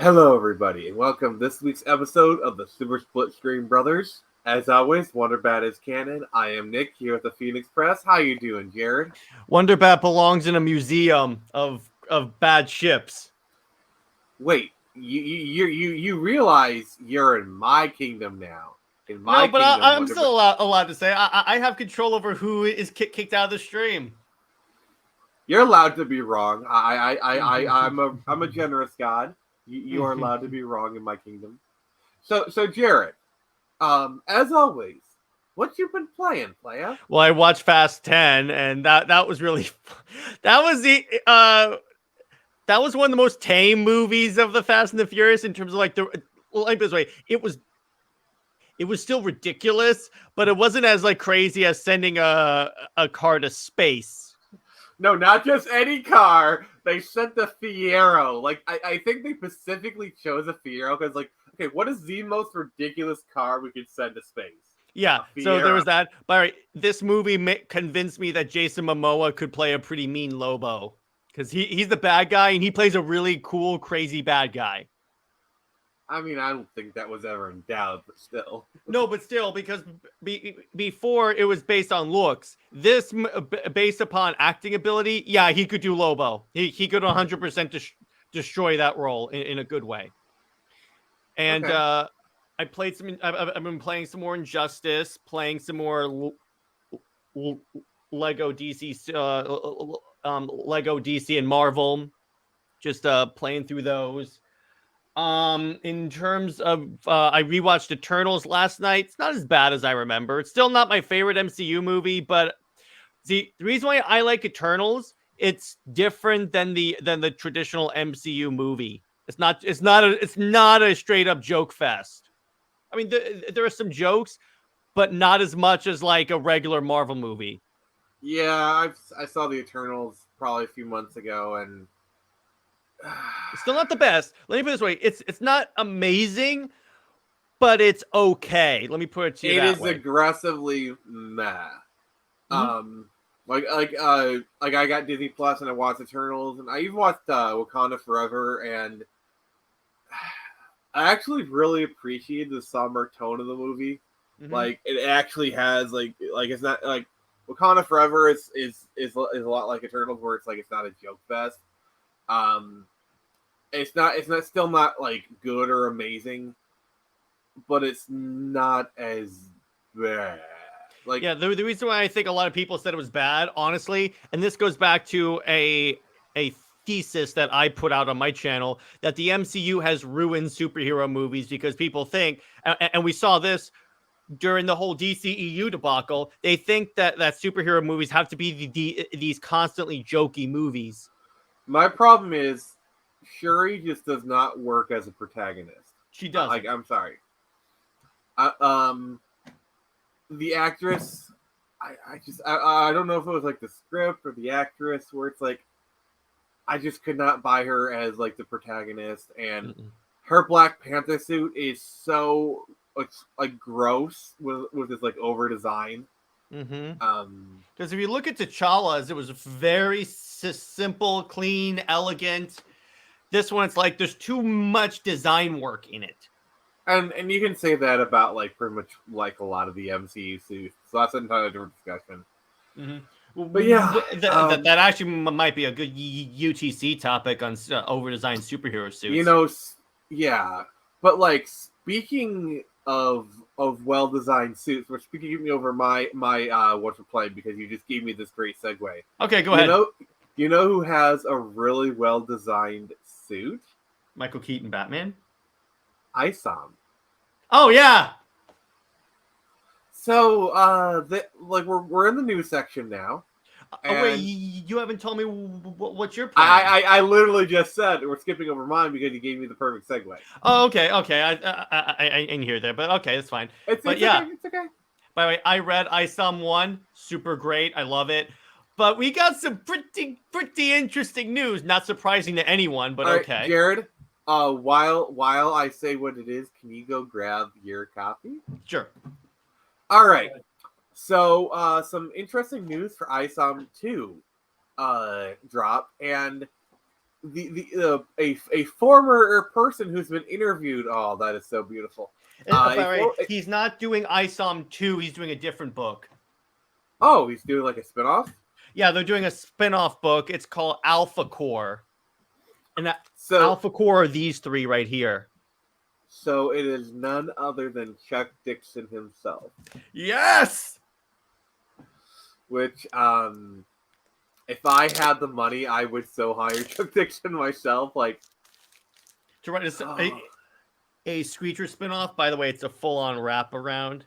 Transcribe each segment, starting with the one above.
Hello, everybody, and welcome to this week's episode of the Super Split Screen Brothers. As always, Wonderbad is canon. I am Nick here at the Phoenix Press. How you doing, Jared? Wonderbat belongs in a museum of bad ships. Wait, you realize you're in my kingdom now? In my No, but kingdom, I'm still allowed to say I have control over who is kicked out of the stream. You're allowed to be wrong. I'm a generous god. You are allowed to be wrong in my kingdom. So Jared, as always, what you been playing, playa? Well, I watched Fast 10, and that was really that was the that was one of the most tame movies of the Fast and the Furious in terms of like like this way, it was still ridiculous, but it wasn't as like crazy as sending a car to space. No, not just any car. They sent the Fiero. Like, I think they specifically chose a Fiero because, like, okay, what is the most ridiculous car we could send to space? Yeah, so there was that. But this movie convinced me that Jason Momoa could play a pretty mean Lobo because he's the bad guy and he plays a really cool, crazy bad guy. I mean, I don't think that was ever in doubt, but still. No, but still, because before it was based on looks. This based upon acting ability. Yeah, he could do Lobo. He could 100% destroy that role in a good way. And okay. I played some. I've been playing some more Injustice, playing some more Lego DC, Lego DC and Marvel. Just playing through those. In terms of, I rewatched Eternals last night. It's not as bad as I remember. It's still not my favorite MCU movie, but the reason why I like Eternals, it's different than the traditional MCU movie. It's not a straight up joke fest. I mean, there are some jokes, but not as much as like a regular Marvel movie. Yeah, I saw the Eternals probably a few months ago, and it's still not the best. Let me put it this way: it's not amazing, but it's okay. Let me put it to you that way. It is aggressively meh. Mm-hmm. Like I got Disney Plus and I watched Eternals, and I even watched Wakanda Forever, and I actually really appreciated the somber tone of the movie. Mm-hmm. Like, it actually has like it's not like Wakanda Forever is a lot like Eternals, where it's like it's not a joke fest. It's not still not like good or amazing, but it's not as bad. Like, yeah, the reason why I think a lot of people said it was bad, honestly, and this goes back to a thesis that I put out on my channel, that the MCU has ruined superhero movies because people think, and we saw this during the whole DCEU debacle, they think that superhero movies have to be these constantly jokey movies. My problem is Shuri just does not work as a protagonist. She doesn't. Like, I'm sorry. The actress, I don't know if it was like the script or the actress, where it's like I just could not buy her as like the protagonist, and her Black Panther suit is so like gross with this like over design. Because if you look at T'Challa's, it was very simple, clean, elegant. This one, it's like there's too much design work in it. And you can say that about like pretty much like a lot of the MCU suits. So that's an entirely different discussion. Mm-hmm. But yeah, that actually might be a good UTC topic on over-designed superhero suits. You know, yeah. But like, speaking of well-designed suits, we're speaking over my what we're playing, because you just gave me this great segue. Okay, go ahead. You know who has a really well-designed suit? Michael Keaton, Batman? Isom. Oh yeah. So we're in the news section now. Oh wait, you haven't told me what you're playing. I literally just said we're skipping over mine because you gave me the perfect segue. Oh, okay. I didn't hear there, but okay, that's fine. It's okay. By the way, I read Isom 1, super great. I love it. But we got some pretty interesting news. Not surprising to anyone, but okay. Right, Jared, while I say what it is, can you go grab your copy? Sure. All right. So, some interesting news for Isom 2 dropped, and a former person who's been interviewed. Oh, that is so beautiful. By the way, he's not doing ISOM 2. He's doing a different book. Oh, he's doing like a spinoff? Yeah, they're doing a spinoff book. It's called Alpha Core. And Alpha Core are these three right here. So it is none other than Chuck Dixon himself. Yes! Which, if I had the money, I would so hire Chuck Dixon myself. Like, to write a Screecher spinoff. By the way, it's a full-on wraparound.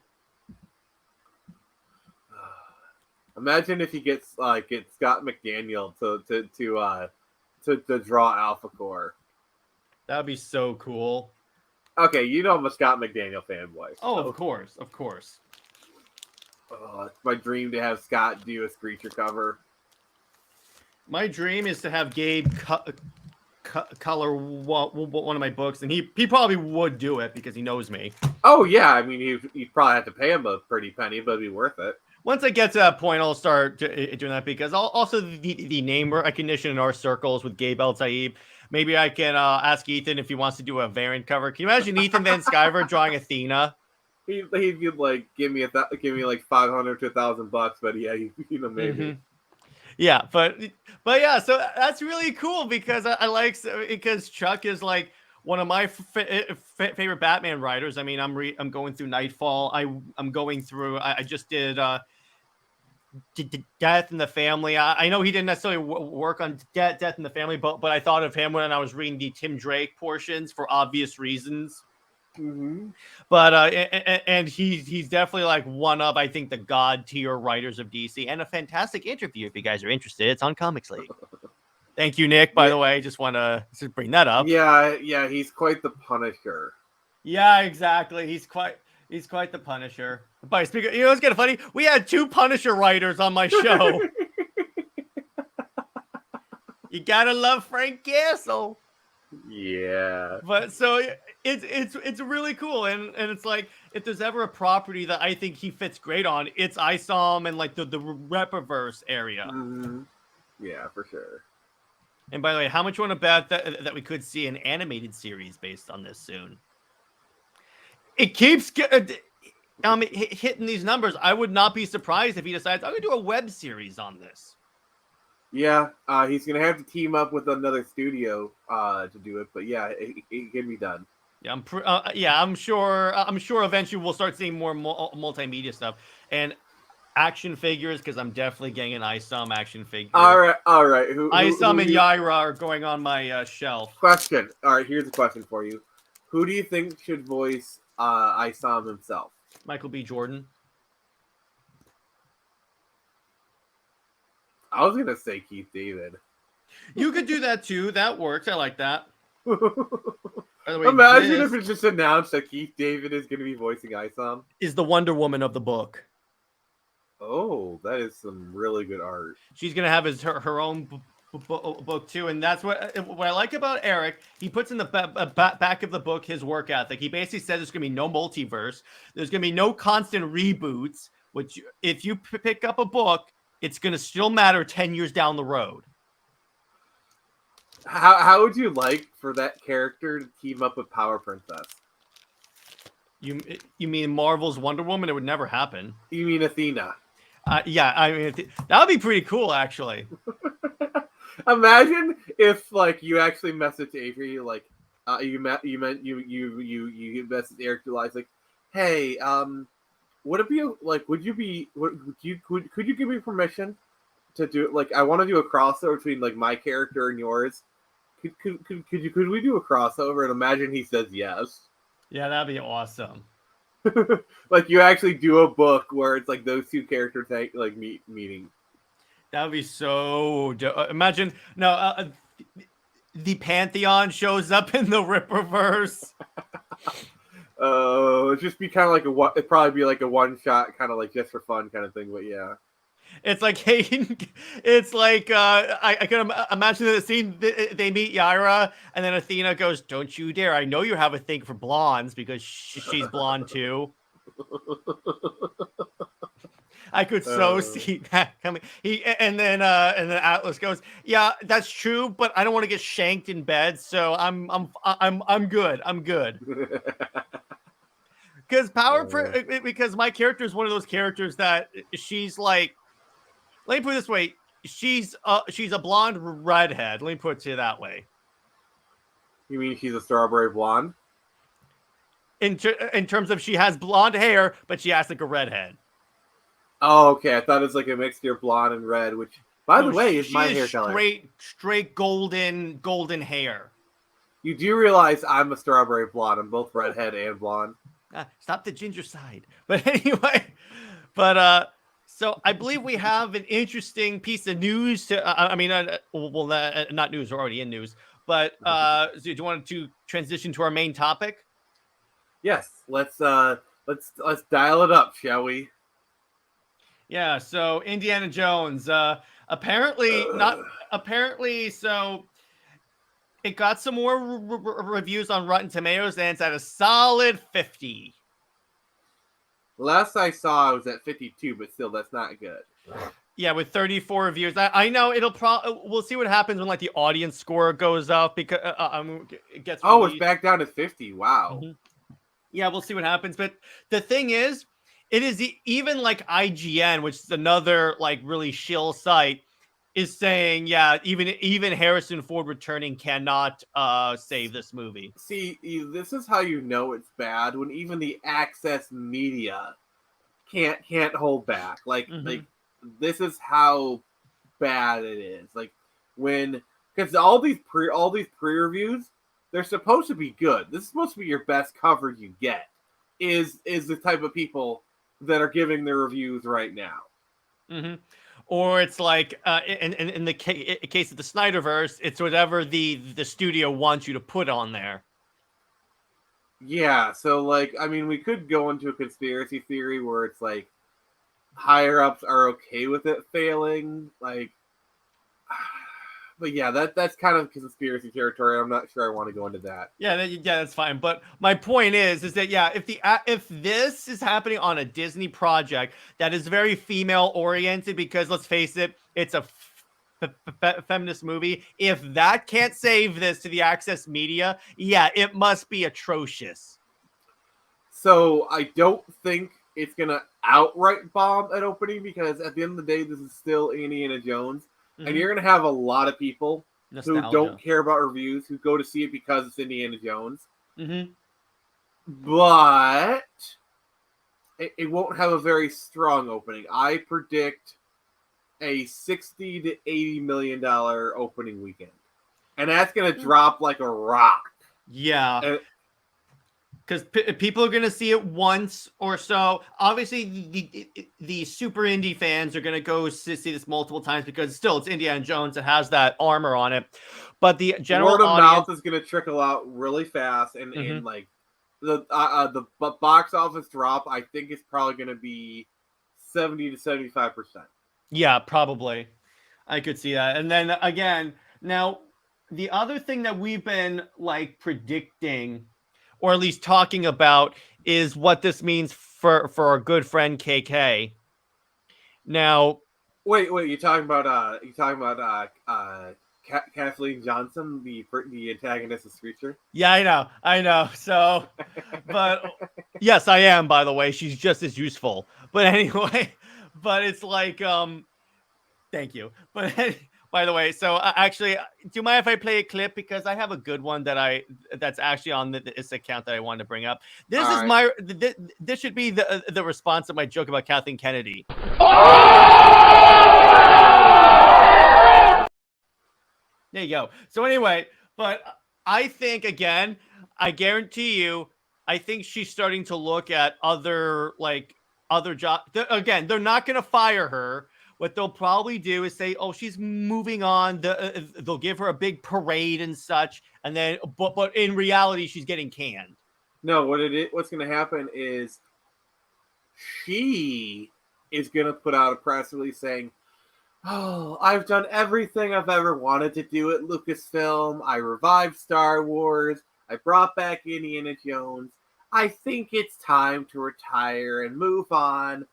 Imagine if he gets Scott McDaniel to draw Alpha Core. That would be so cool. Okay, you know I'm a Scott McDaniel fanboy. So. Oh, of course, of course. Oh, it's my dream to have Scott do a Screecher cover. My dream is to have Gabe color one of my books, and he probably would do it because he knows me. Oh yeah, I mean you'd probably have to pay him a pretty penny, but it'd be worth it. Once I get to that point, I'll start doing that because also the name recognition in our circles with Gabe El Taib. Maybe I can ask Ethan if he wants to do a variant cover. Can you imagine Ethan Van Sciver drawing Athena? He'd like give me like $500 to $1,000, but yeah, maybe. Mm-hmm. Yeah, but yeah, so that's really cool because because Chuck is like one of my favorite Batman writers. I mean, I'm going through Nightfall. I'm going through. I just did Death in the Family. I know he didn't necessarily work on Death in the Family, but I thought of him when I was reading the Tim Drake portions for obvious reasons. Mm-hmm. But and he's definitely like one of, I think, the god tier writers of DC, and a fantastic interview if you guys are interested. It's on Comics League. Thank you, Nick. By the way, just want to bring that up. Yeah, he's quite the Punisher. Yeah, exactly. He's quite the Punisher. But speaking, you know what's kind of funny? We had 2 Punisher writers on my show. You gotta love Frank Castle. Yeah. But so it's really cool, and it's like if there's ever a property that I think he fits great on, it's ISOM and like the Repaverse area. Mm-hmm. Yeah, for sure. And by the way, how much you want to bet that we could see an animated series based on this soon? It keeps hitting these numbers. I would not be surprised if he decides I'm gonna do a web series on this. Yeah, he's gonna have to team up with another studio to do it, but yeah, it can be done. Yeah, I'm sure eventually we'll start seeing more multimedia stuff and action figures because I'm definitely getting an ISOM action figure. All right. ISOM and Yaira are going on my shelf. Question. All right, here's a question for you. Who do you think should voice ISOM himself? Michael B. Jordan. I was gonna say Keith David. You could do that too. That works. I like that. By the way, imagine if it's just announced that Keith David is going to be voicing ISOM. Is the Wonder Woman of the book. Oh, that is some really good art. She's going to have her own book too, and that's what I like about Eric. He puts in the back of the book his work ethic. He basically says there's going to be no multiverse. There's going to be no constant reboots, which if you pick up a book, it's going to still matter 10 years down the road. How would you like for that character to team up with Power Princess? You mean Marvel's Wonder Woman? It would never happen. You mean Athena? Yeah, I mean that would be pretty cool, actually. Imagine if like you actually message Avery, like you message Eric July, like, hey, would it be like, could you give me permission to do, like, I want to do a crossover between like my character and yours. Could we do a crossover? And imagine he says yes. Yeah, that'd be awesome. Like you actually do a book where it's like those two characters like meeting. That would be so imagine the Pantheon shows up in the Ripperverse. It'd just be kind of like it'd probably be like a one shot, kind of like just for fun kind of thing. But yeah, it's like, hey, it's like I can imagine the scene. They meet Yaira, and then Athena goes, "Don't you dare! I know you have a thing for blondes because she's blonde too." I could so see that coming. And then Atlas goes, "Yeah, that's true, but I don't want to get shanked in bed, so I'm good. I'm good." Because because my character is one of those characters that she's like, let me put it this way, she's a blonde redhead. Let me put it to you that way. You mean she's a strawberry blonde? In terms of she has blonde hair, but she has like a redhead. Oh, okay. I thought it was like a mixture of blonde and red, which, by the way, is my hair color. Straight golden hair. You do realize I'm a strawberry blonde. I'm both redhead and blonde. Stop the ginger side. But anyway, so I believe we have an interesting piece of news to. Not news. We're already in news. But so do you want to transition to our main topic? Yes. Let's dial it up, shall we? Yeah. So Indiana Jones. Apparently. So it got some more reviews on Rotten Tomatoes, and it's at a solid 50. Last I saw, it was at 52, but still, that's not good. Yeah, with 34 reviews. I know it'll we'll see what happens when like the audience score goes up because it gets. It's back down to 50. Wow. Mm-hmm. Yeah, we'll see what happens. But the thing is, it is even like IGN, which is another like really shill site, is saying, yeah, even Harrison Ford returning cannot save this movie. See, this is how you know it's bad, when even the access media can't hold back. Like this is how bad it is. Like because all these pre-reviews, they're supposed to be good. This is supposed to be your best cover you get. Is the type of people that are giving their reviews right now. Mm-hmm. Or it's like in the case of the Snyderverse, it's whatever the studio wants you to put on there. Yeah, so like, I mean, we could go into a conspiracy theory where it's like higher ups are okay with it failing, like, but yeah, that's kind of conspiracy territory. I'm not sure I want to go into that. Yeah, that's fine. But my point is that yeah, if this is happening on a Disney project that is very female oriented, because let's face it, it's a feminist movie. If that can't save this to the access media, yeah, it must be atrocious. So I don't think it's gonna outright bomb at opening, because at the end of the day, this is still Indiana Jones. And you're going to have a lot of people who don't care about reviews, who go to see it because it's Indiana Jones. Mm-hmm. But it won't have a very strong opening. I predict a $60 to $80 million opening weekend. And that's going to drop like a rock. Yeah. Because people are going to see it once or so. Obviously, the super indie fans are going to go see this multiple times, because still it's Indiana Jones. It has that armor on it. But the general word of audience mouth is going to trickle out really fast. And like the box office drop, I think, is probably going to be 70 to 75%. Yeah, probably. I could see that. And then again, now the other thing that we've been like predicting, or at least talking about, is what this means for our good friend KK. Now, wait, you talking about Kathleen Johnson, the antagonist of Screecher? Yeah, I know. So, but yes, I am. By the way, she's just as useful. But anyway, but it's like, thank you. But by the way, so actually, do you mind if I play a clip, because I have a good one that's actually on this account that I wanted to bring up. This is right. This should be the response to my joke about Kathleen Kennedy. There you go. So anyway, but I think, again, I guarantee you, I think she's starting to look at other jobs. Again, they're not going to fire her. What they'll probably do is say, "Oh, she's moving on." They'll give her a big parade and such, and then, but in reality, she's getting canned. No, what's going to happen is she is going to put out a press release saying, "Oh, I've done everything I've ever wanted to do at Lucasfilm. I revived Star Wars. I brought back Indiana Jones. I think it's time to retire and move on.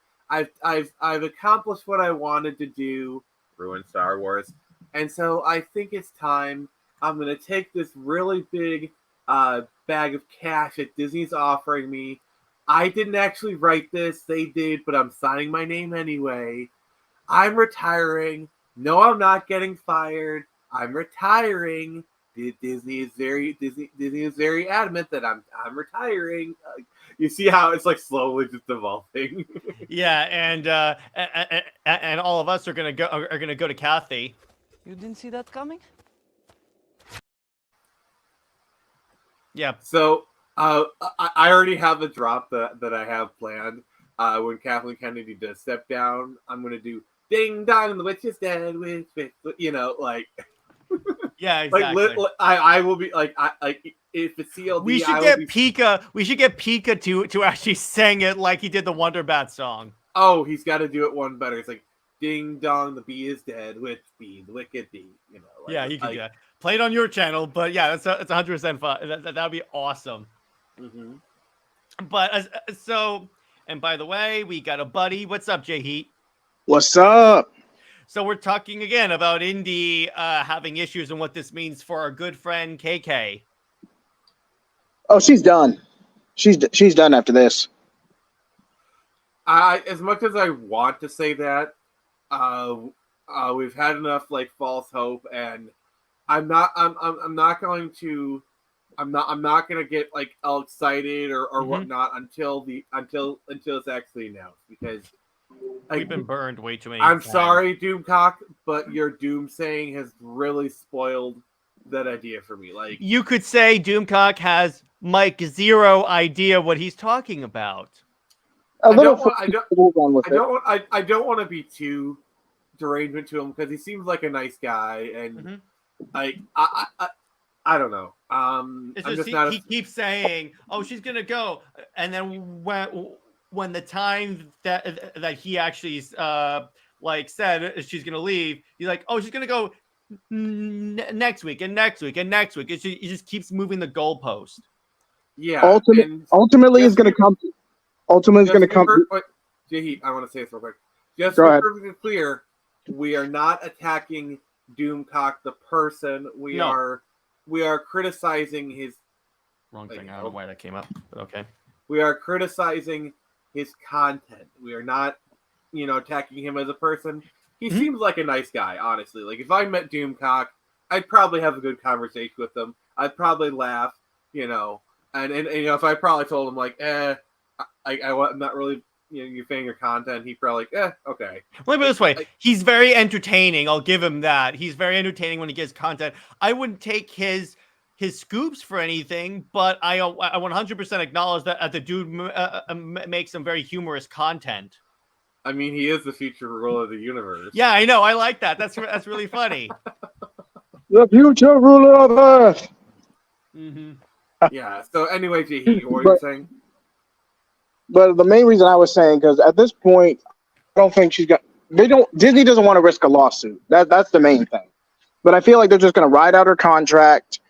I've accomplished what I wanted to do, ruin Star Wars, and so I think it's time. I'm gonna take this really big bag of cash that Disney's offering me. I didn't actually write this; they did, but I'm signing my name anyway. I'm retiring. No, I'm not getting fired. I'm retiring. Disney is very adamant that I'm retiring. You see how it's like slowly just evolving. Yeah, and all of us are gonna go to Kathy. You didn't see that coming? Yeah. So I already have the drop that I have planned. When Kathleen Kennedy does step down, I'm gonna do "Ding Dong and the Witch is Dead," with you know, like Yeah, exactly. like I will be like if it's CLD, We should get Pika. We should get Pika to actually sing it like he did the Wonder Bat song. Oh, he's got to do it one better. It's like "Ding Dong, the bee is dead, which bee, the wicked bee." You know. Like, Yeah, you can do that. Play it on your channel, but yeah, it's 100% fun. That'd be awesome. Mm-hmm. But so, and by the way, we got a buddy. What's up, Jay Heat? What's up? So we're talking again about Indy having issues and what this means for our good friend KK. Oh, she's done. She's done after this. As much as I want to say that, we've had enough like false hope, and I'm not going to get like all excited or whatnot until it's actually announced, because we've been burned way too many times. I'm sorry, Doomcock, but your doom saying has really spoiled that idea for me. Like, you could say Doomcock has Mike zero idea what he's talking about. I don't want to be too derangement to him, because he seems like a nice guy, and like I don't know. It's just he keeps saying, "Oh, she's gonna go," and then when the time that he actually like said she's gonna leave, he's like, "Oh, she's gonna go next week and next week and next week." He just keeps moving the goalpost. Yeah. Ultimately, is gonna come. Ultimately, is gonna come. Jay, I want to say this real quick. Just to be perfectly clear, we are not attacking Doomcock the person. We are criticizing his wrong thing. I don't know why that came up, but okay. We are criticizing his content. We are not, attacking him as a person. He seems like a nice guy, honestly. Like, if I met Doomcock, I'd probably have a good conversation with him. I'd probably laugh, and if I probably told him like, I'm not really, you're fan your content, he'd probably like, okay. Let me put it this way. He's very entertaining. I'll give him that. He's very entertaining when he gets content. I wouldn't take his scoops for anything, but I 100% acknowledge that the dude makes some very humorous content. I mean, he is the future ruler of the universe. Yeah, I know. I like that. That's really funny. The future ruler of Earth. Yeah. So anyway, Jay, what were you saying? But the main reason I was saying, because at this point, I don't think Disney doesn't want to risk a lawsuit. That's the main thing. But I feel like they're just going to ride out her contract,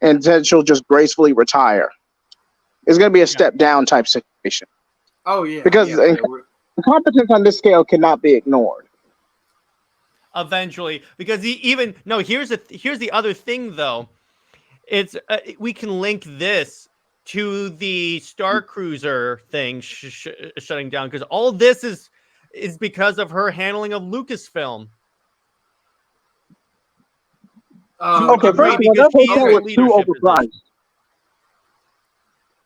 and then she'll just gracefully retire. It's going to be a step down type situation. Oh yeah. Because the competence on this scale cannot be ignored. Eventually, because here's the other thing though. It's we can link this to the Star Cruiser thing shutting down, because all this is because of her handling of Lucasfilm. Okay, first of all, that hotel was too overpriced.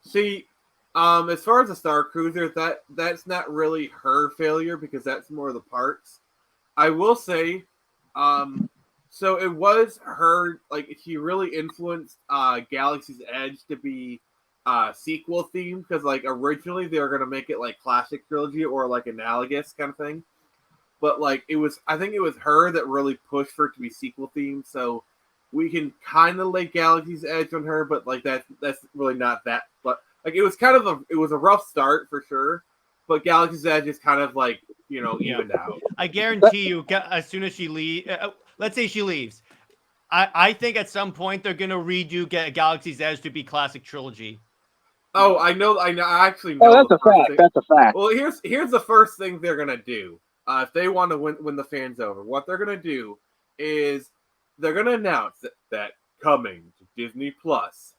See, as far as the Star Cruiser, that's not really her failure, because that's more of the parts. I will say, so it was her, like, she really influenced Galaxy's Edge to be sequel themed, because like originally they were gonna make it like classic trilogy or like analogous kind of thing, but like I think it was her that really pushed for it to be sequel themed. So we can kind of lay Galaxy's Edge on her, but like that's really not that. But like it was a rough start for sure, but Galaxy's Edge is kind of like evened out. I guarantee you, as soon as she leaves, let's say she leaves, I think at some point they're gonna redo Galaxy's Edge to be classic trilogy. Oh, I know. I actually know. Oh, that's the a first fact. thing. That's a fact. Well, here's the first thing they're gonna do. If they want to win the fans over, what they're gonna do is they're gonna announce that coming to Disney Plus,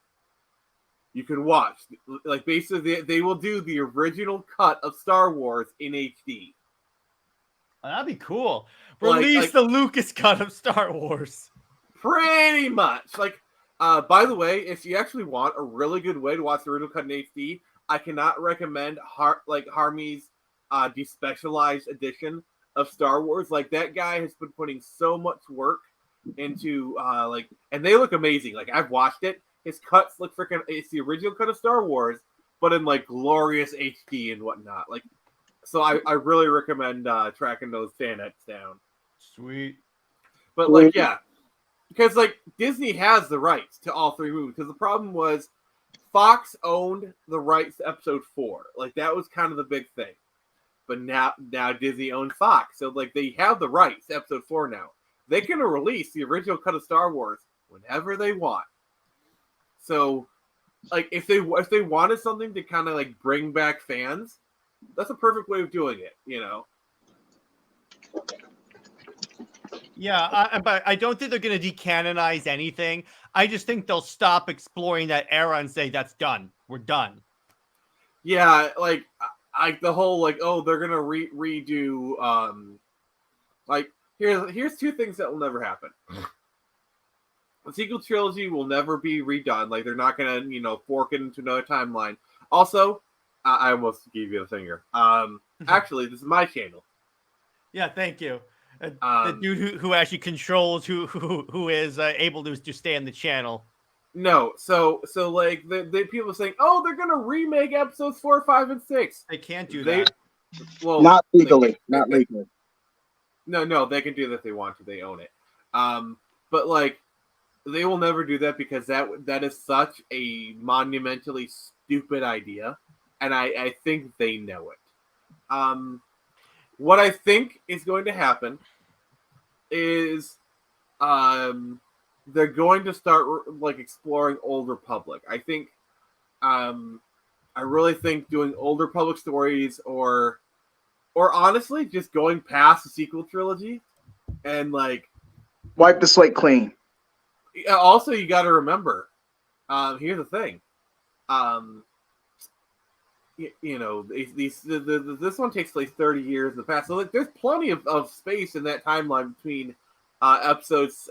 you can watch, like, basically they will do the original cut of Star Wars in HD. That'd be cool. Like- Release the Lucas cut of Star Wars. Pretty much. Like, by the way, if you actually want a really good way to watch the original cut in HD, I cannot recommend Harmy's despecialized edition of Star Wars. Like, that guy has been putting so much work into and they look amazing. Like, I've watched it. His cuts look freaking. It's the original cut of Star Wars, but in like glorious HD and whatnot. Like, so I really recommend tracking those fan edits down. Sweet. But like, yeah, because like Disney has the rights to all three movies. Because the problem was Fox owned the rights to Episode 4. Like, that was kind of the big thing. But now Disney owns Fox, so like they have the rights to Episode 4 now. They can release the original cut of Star Wars whenever they want. So, like, if they wanted something to kind of like bring back fans, that's a perfect way of doing it, you know. Yeah, but I don't think they're going to decanonize anything. I just think they'll stop exploring that era and say that's done. We're done. Yeah, like the whole like, oh, they're gonna redo like here's two things that will never happen. The sequel trilogy will never be redone. Like, they're not gonna, fork it into another timeline. Also, I almost gave you the finger. Actually, this is my channel. Yeah, thank you. The dude who actually controls who is able to stay on the channel. No, so like the people are saying, oh, they're gonna remake episodes 4, 5, and 6. They can't do that. Well, Not legally. Not legally. No, they can do that if they want to. They own it. But like, they will never do that because that is such a monumentally stupid idea, and I think they know it. What I think is going to happen is they're going to start like exploring Old Republic. I think I really think doing Old Republic stories or honestly just going past the sequel trilogy and like Wipe the slate clean. Also, you got to remember, here's the thing. This one takes place 30 years in the past, so like, there's plenty of space in that timeline between episodes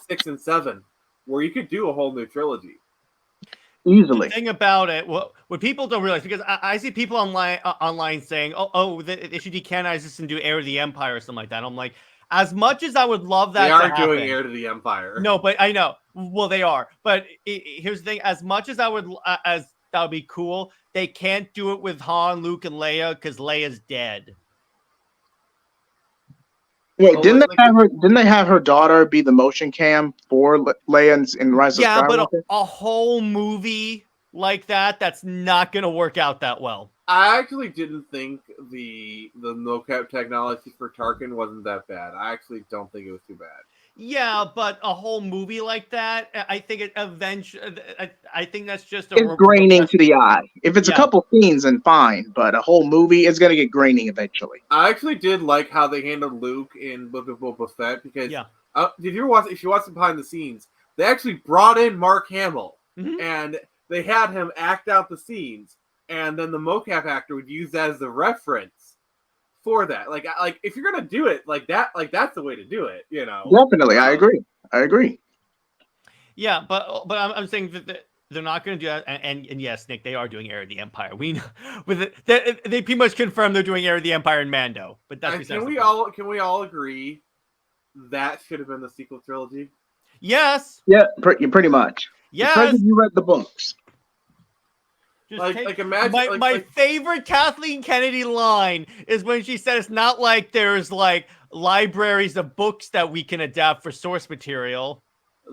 6 and 7 where you could do a whole new trilogy easily. The thing about it, what people don't realize, because I see people online saying, they should decanonize this and do Heir to the Empire or something like that. I'm like, as much as I would love that they to are happen, doing Heir to the Empire. No, but I know. Well, they are. But here's the thing: as much as I would, as that would be cool, they can't do it with Han, Luke, and Leia because Leia's dead. Wait, didn't they have her daughter be the motion cam for Leia in Rise of Skywalker? Yeah, but a whole movie like that's not going to work out that well. I actually didn't think the mocap technology for Tarkin wasn't that bad. I actually don't think it was too bad. Yeah, but a whole movie like that, I think it eventually. I think that's just it's graining to the eye. If it's a couple scenes, then fine. But a whole movie is going to get graining eventually. I actually did like how they handled Luke in Book of Boba Fett because did you watch? If you watch the behind the scenes, they actually brought in Mark Hamill and they had him act out the scenes, and then the mocap actor would use that as the reference for that. Like if you're gonna do it like that, like that's the way to do it, Definitely, I agree. Yeah, but I'm saying that they're not going to do that. And yes, Nick, they are doing Heir of the Empire. We know they pretty much confirmed they're doing Heir of the Empire in Mando. But that's can we all agree that should have been the sequel trilogy? Yes. Yeah, pretty much. Yes. Because you read the books. Imagine my favorite Kathleen Kennedy line is when she said it's not like there's like libraries of books that we can adapt for source material.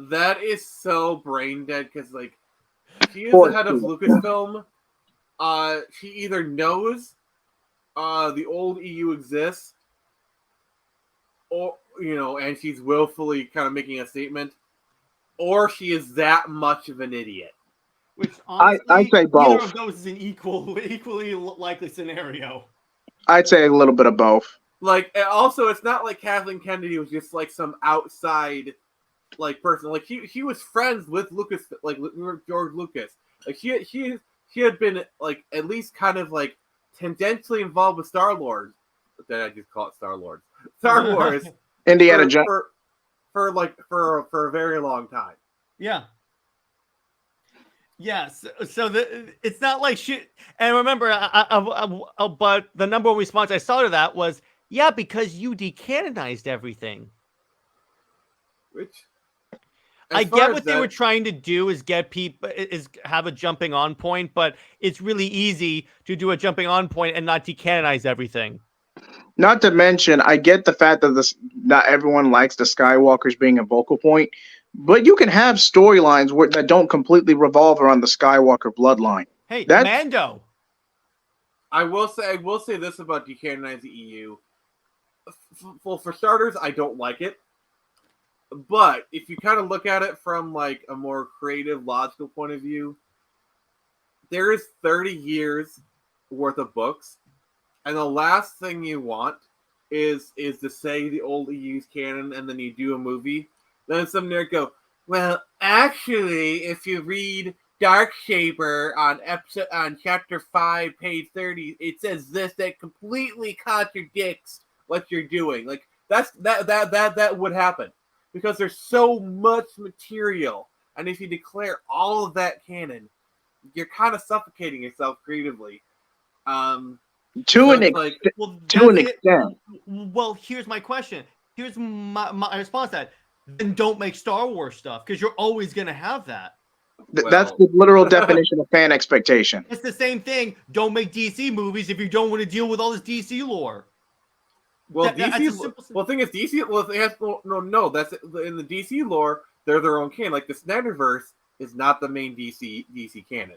That is so brain dead because like she is the head of Lucasfilm. She either knows the old EU exists, or and she's willfully kind of making a statement, or she is that much of an idiot. Which honestly, I'd say neither both. of those is an equally likely scenario. I'd say a little bit of both. Like, also, it's not like Kathleen Kennedy was just like some outside like person. Like he was friends with Lucas, like George Lucas. Like he had been like at least kind of like tangentially involved with Star Lord. Then I just call it Star Lord. Star Wars. Indiana Jones. For a very long time. Yeah. Yes. So it's not like she. And remember, but the number one response I saw to that was, yeah, because you decanonized everything. Which I get what they were trying to do is get people have a jumping on point, but it's really easy to do a jumping on point and not decanonize everything. Not to mention, I get the fact that not everyone likes the Skywalkers being a vocal point, but you can have storylines that don't completely revolve around the Skywalker bloodline. Hey, Mando. I will say this about decanonizing the EU. Well, for starters, I don't like it. But if you kind of look at it from like a more creative, logical point of view, there is 30 years worth of books, and the last thing you want is to say the old EU's canon, and then you do a movie. Then some nerd go, well, actually, if you read Darksaber on chapter 5, page 30, it says this that completely contradicts what you're doing. Like that would happen. Because there's so much material, and if you declare all of that canon, you're kind of suffocating yourself creatively. To an extent. Well, here's my question. Here's my response to that. Then don't make Star Wars stuff, because you're always going to have that. That's the literal definition of fan expectation. It's the same thing. Don't make DC movies if you don't want to deal with all this DC lore. Well, the thing is, DC. Well, they have no. That's in the DC lore. They're their own canon. Like the Snyderverse is not the main DC canon.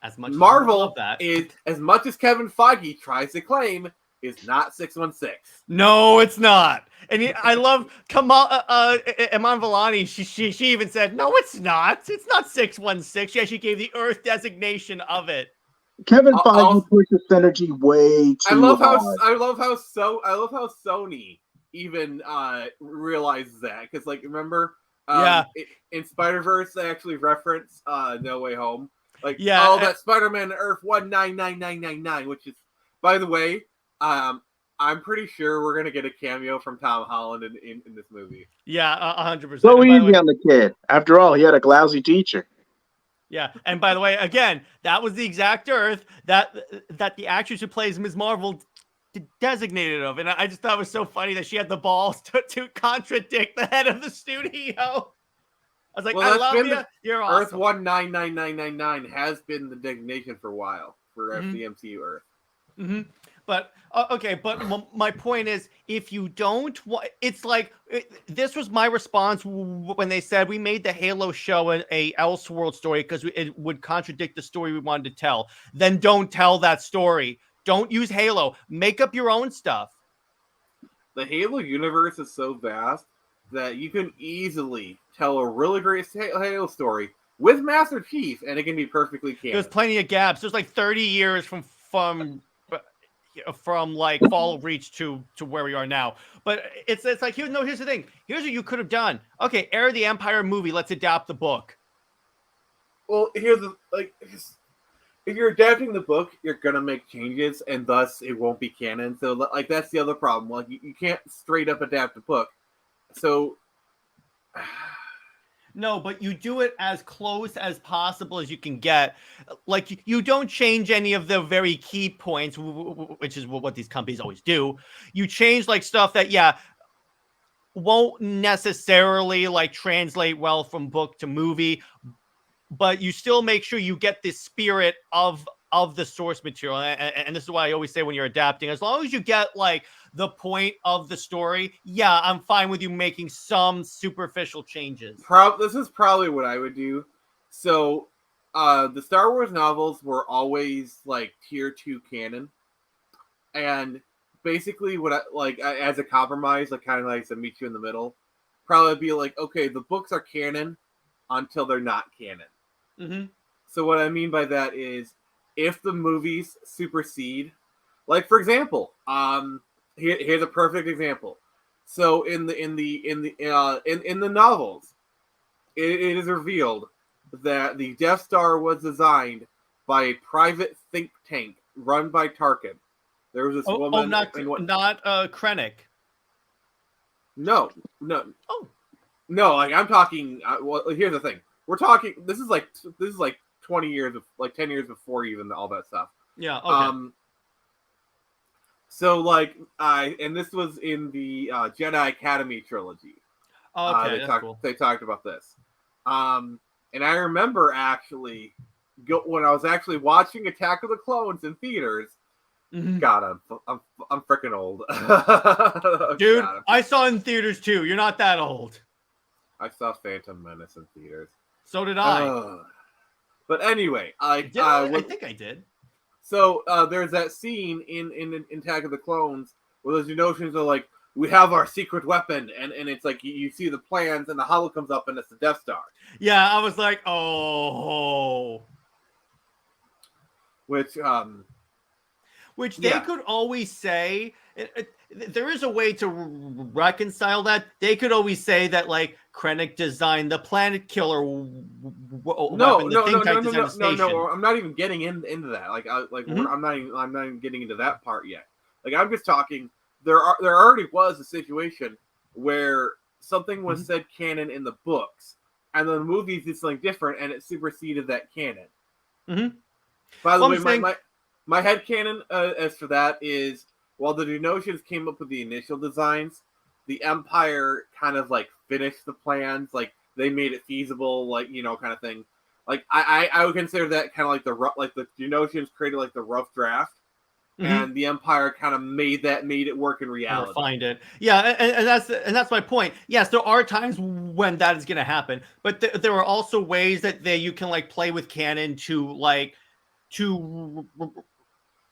As much Marvel is, as much as Kevin Feige tries to claim, is not 616. No, it's not. And I love Iman Vellani. She even said, no, it's not. It's not 616. Yeah, she gave the Earth designation of it. Kevin Feige pushes synergy way too hard. I love how Sony even realizes that, because like remember in Spider-Verse they actually reference No Way Home, like that Spider-Man Earth 199999, which is, by the way, I'm pretty sure we're gonna get a cameo from Tom Holland in this movie. Yeah, 100%. So easy on the kid. After all, he had a lousy teacher. Yeah, and by the way, again, that was the exact Earth that the actress who plays Ms. Marvel designated of, and I just thought it was so funny that she had the balls to contradict the head of the studio. I was like, I love you. You're awesome. Earth 199999 has been the designation for a while for the MCU Earth. Mm-hmm. But okay, but my point is, if you don't, it's like this was my response when they said we made the Halo show a Elseworld story because it would contradict the story we wanted to tell. Then don't tell that story. Don't use Halo. Make up your own stuff. The Halo universe is so vast that you can easily tell a really great Halo story with Master Chief, and it can be perfectly canon. There's plenty of gaps. There's like 30 years from like Fall of Reach to where we are now. But it's like, here's the thing. Here's what you could have done. Okay, Heir of the Empire movie. Let's adapt the book. Well, here's if you're adapting the book, you're gonna make changes, and thus it won't be canon. So like that's the other problem. Like you can't straight up adapt the book. So no, but you do it as close as possible as you can get. Like you don't change any of the very key points, which is what these companies always do. You change like stuff that won't necessarily like translate well from book to movie, but you still make sure you get the spirit of the source material. And this is why I always say when you're adapting, as long as you get like the point of the story, I'm fine with you making some superficial changes. This is probably what I would do. So the Star Wars novels were always like tier 2 canon, and basically what I like as a compromise, like kind of like to meet you in the middle, probably be like, okay, the books are canon until they're not canon. Mm-hmm. So what I mean by that is, if the movies supersede, like for example, here's a perfect example. So in the novels, it is revealed that the Death Star was designed by a private think tank run by Tarkin. There was this woman. Not Krennic. No. Oh. No, like I'm talking. Well, here's the thing. We're talking. This is like 20 years of 10 years before even all that stuff. Yeah. Okay. So and this was in the Jedi Academy trilogy. Okay, that's cool. They talked about this. And I remember actually when I was actually watching Attack of the Clones in theaters. Mm-hmm. God, I'm freaking old. Dude, I saw it in theaters too. You're not that old. I saw Phantom Menace in theaters. So did I. But anyway, I think I did. So there's that scene in Attack of the Clones where those Geonosians are like, we have our secret weapon, and it's like you see the plans and the holo comes up and it's the Death Star. Yeah, I was like, oh. Which they could always say, there is a way to reconcile that. They could always say that Krennic designed the planet killer weapon. No. I'm not even getting into that. I'm not even getting into that part yet. I'm just talking. There already was a situation where something was said canon in the books, and the movies did something different, and it superseded that canon. Mm-hmm. By the way, my headcanon as for that is, while the Geonosians came up with the initial designs, the Empire kind of finished the plans, they made it feasible, kind of thing. I would consider that kind of the Geonosians created the rough draft, and the Empire kind of made it work in reality. Refined it, yeah, and that's my point. Yes, there are times when that is going to happen, but there are also ways that you can play with canon to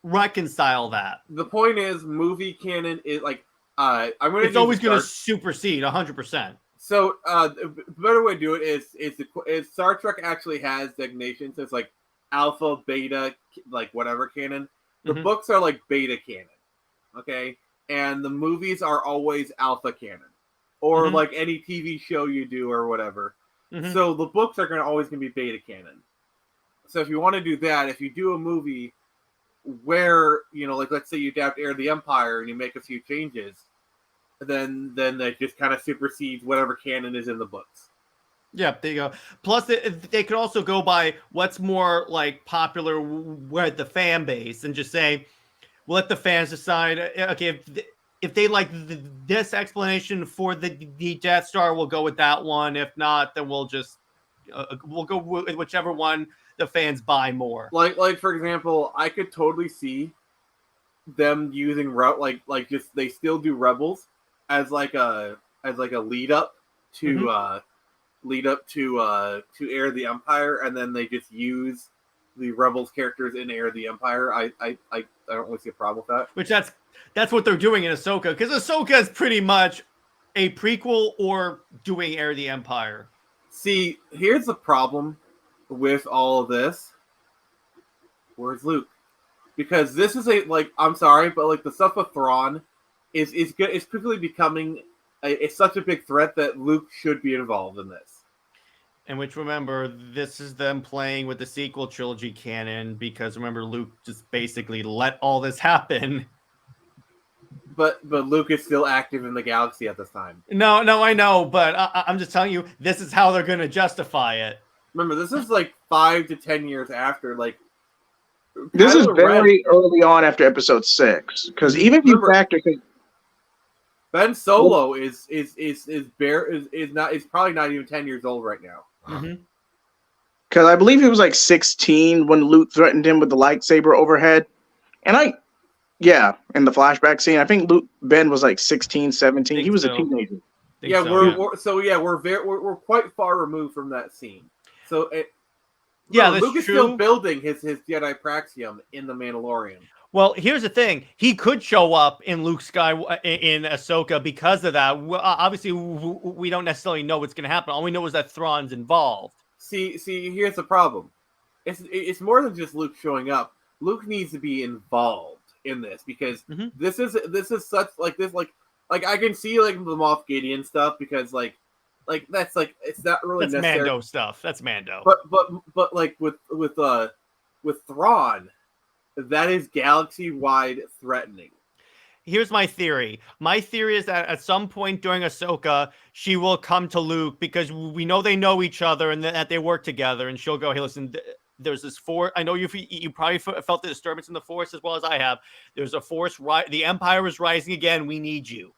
reconcile that. The point is, movie canon is it's always going to supersede 100%. So the better way to do it is Star Trek actually has designations. It's alpha, beta, whatever canon. The books are beta canon, okay, and the movies are always alpha canon, or any TV show you do or whatever. So the books are always going to be beta canon. So if you want to do that, if you do a movie where, let's say you adapt Heir of the Empire and you make a few changes, then that just kind of supersedes whatever canon is in the books. Yeah, there you go. Plus, they could also go by what's more popular with the fan base and just say, we'll let the fans decide. Okay, if they like this explanation for the Death Star, we'll go with that one. If not, then we'll just we'll go with whichever one the fans buy more. For example, I could totally see them using just they still do Rebels as a lead up to Heir of the Empire, and then they just use the Rebels characters in Heir of the Empire. I don't really see a problem with that. Which that's what they're doing in Ahsoka, because Ahsoka is pretty much a prequel or doing Heir of the Empire. See, here's the problem with all of this. Where's Luke? Because this is I'm sorry, but the stuff with Thrawn is good. It's quickly becoming it's such a big threat that Luke should be involved in this. And which, remember, this is them playing with the sequel trilogy canon, because remember, Luke just basically let all this happen. But Luke is still active in the galaxy at this time. No, I know, but I'm just telling you, this is how they're going to justify it. Remember, this is 5 to 10 years after. This is very early on after Episode 6, because even if you factor, Ben Solo is probably not even 10 years old right now. Because I believe he was 16 when Luke threatened him with the lightsaber overhead, and in the flashback scene, I think Ben was 16, 17. He was a teenager. We're quite far removed from that scene. So Luke is still building his Jedi Praxium in The Mandalorian. Well, here's the thing. He could show up in Luke in Ahsoka because of that. Obviously, we don't necessarily know what's going to happen. All we know is that Thrawn's involved. See, here's the problem. it's more than just Luke showing up. Luke needs to be involved in this because this is such like this like I can see like the Moff Gideon stuff because like that's like it's not really That's necessary. Mando stuff. That's Mando. But like with Thrawn, that is galaxy wide threatening. Here's my theory. My theory is that at some point during Ahsoka, she will come to Luke because we know they know each other and that they work together. And she'll go, "Hey, listen, there's this force. I know you probably felt the disturbance in the force as well as I have. There's a force. The Empire is rising again. We need you."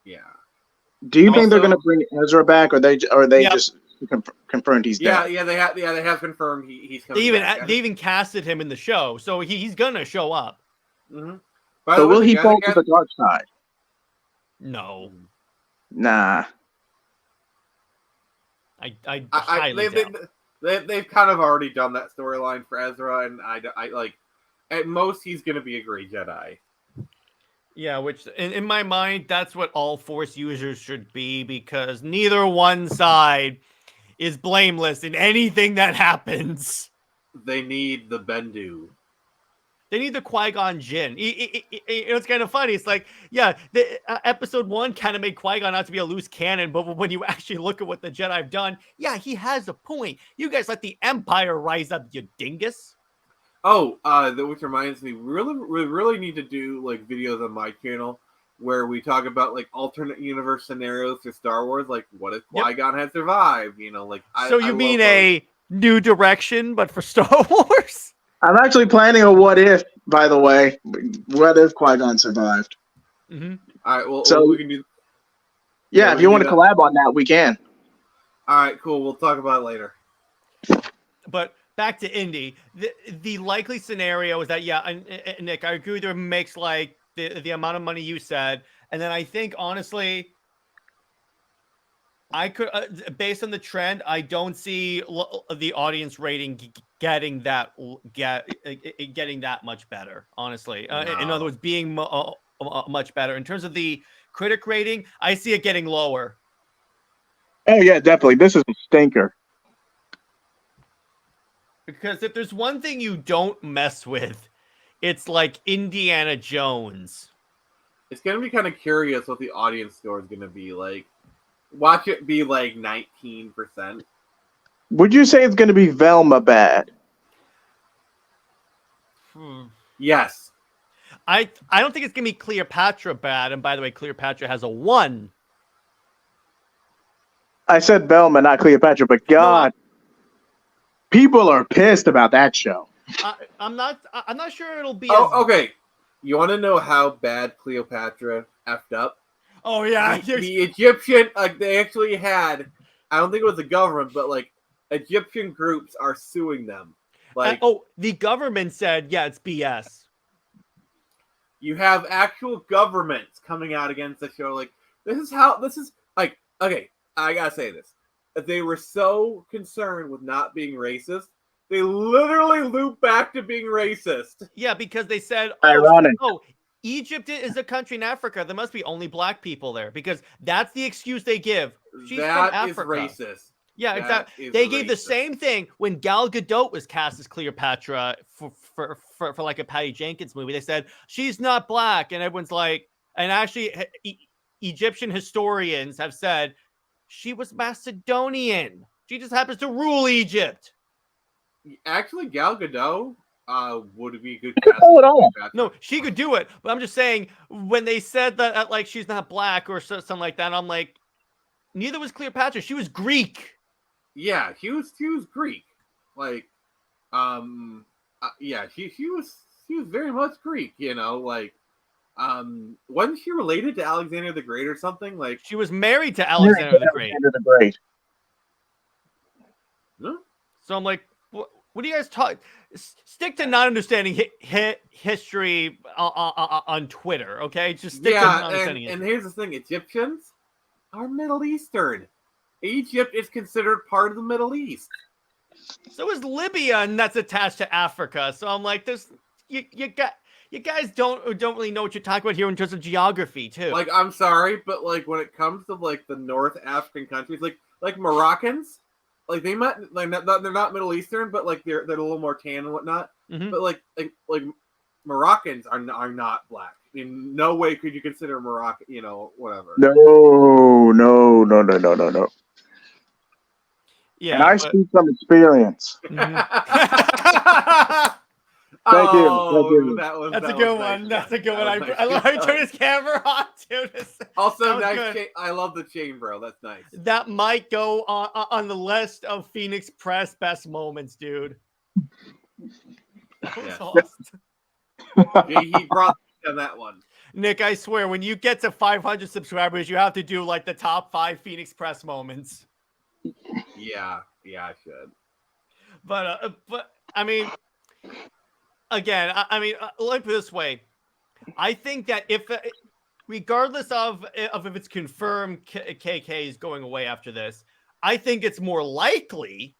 Yeah. Do you think they're going to bring Ezra back, or they just confirmed he's dead? Yeah, they have confirmed he's coming back. They even casted him in the show, so he's gonna show up. Mm-hmm. So will he fall to the dark side? No. Nah. I highly doubt. They've kind of already done that storyline for Ezra, and I like at most he's going to be a Grey Jedi. Yeah, which in my mind, that's what all Force users should be because neither one side is blameless in anything that happens. They need the Bendu. They need the Qui-Gon Jinn. It's kind of funny. It's like, yeah, the, episode 1 kind of made Qui-Gon out to be a loose cannon, but when you actually look at what the Jedi have done, yeah, he has a point. You guys let the Empire rise up, you dingus. Oh, which reminds me, we really need to do like videos on my channel where we talk about like alternate universe scenarios for Star Wars, like what if Qui-Gon had survived? You know, like so you mean a new direction, but for Star Wars? I'm actually planning a what if, by the way. What if Qui-Gon survived? Mm-hmm. All right, well, we can do. Yeah, if you want to collab on that, we can. All right, cool. We'll talk about it later. But back to Indy, the likely scenario is that Nick, I agree with you. It makes like the amount of money you said, and then I think honestly, I could, based on the trend, I don't see the audience rating getting that much better. Honestly, No. In other words, being much better in terms of the critic rating. I see it getting lower. Oh yeah, definitely. This is a stinker. Because if there's one thing you don't mess with, it's like Indiana Jones. It's gonna be kind of curious what the audience score is gonna be like. Watch it be like 19%. Would you say it's going to be Velma bad? Yes. I don't think it's going to be Cleopatra bad. And by the way, Cleopatra has a 1. I said Velma, not Cleopatra, but God, people are pissed about that show. I'm not sure it'll be. Okay. You want to know how bad Cleopatra effed up? Oh yeah, the Egyptian, they actually had, I don't think it was the government, but like Egyptian groups are suing them. Like, the government said, yeah, it's BS. You have actual governments coming out against the show. Like, this is like, okay, I gotta say this. They were so concerned with not being racist, they literally loop back to being racist. Yeah, because they said, ironic. Egypt is a country in Africa. There must be only black people there because that's the excuse they give. She's from Africa. Is racist. Yeah, exactly. They gave the same thing when Gal Gadot was cast as Cleopatra for like a Patty Jenkins movie. They said she's not black, and everyone's like, and actually, Egyptian historians have said she was Macedonian. She just happens to rule Egypt. Actually, Gal Gadot would be a good cast. No, she could do it. But I'm just saying, when they said that like she's not black or something like that, I'm like, neither was Cleopatra. She was Greek. Yeah, she was Greek. Like, yeah, she was very much Greek. You know, like, wasn't she related to Alexander the Great or something? Like, she was married to Alexander the Great. Huh? So I'm like, what do you guys talk? Stick to not understanding history on Twitter, okay? Just stick to not understanding it. And here's the thing: Egyptians are Middle Eastern. Egypt is considered part of the Middle East. So is Libya, and that's attached to Africa. So I'm like, there's you guys don't really know what you're talking about here in terms of geography, too. Like, I'm sorry, but like when it comes to like the North African countries, like Moroccans, like they might like they're not Middle Eastern, but like they're a little more tan and whatnot. Mm-hmm. But like Moroccans are not black. In no way could you consider Moroccan, whatever. No. Yeah, and I speak from experience. Mm-hmm. Thank you. That's a good one. That's a good one. I love how he turned his camera on too. Also, nice chain. I love the chain, bro. That's nice. That might go on the list of Phoenix Press best moments, dude. That was awesome. He brought on that one. Nick, I swear, when you get to 500 subscribers, you have to do like the top 5 Phoenix Press moments. Yeah, I should. But I mean, again, I mean, let me put it this way. I think that if, regardless of if it's confirmed KK is going away after this, I think it's more likely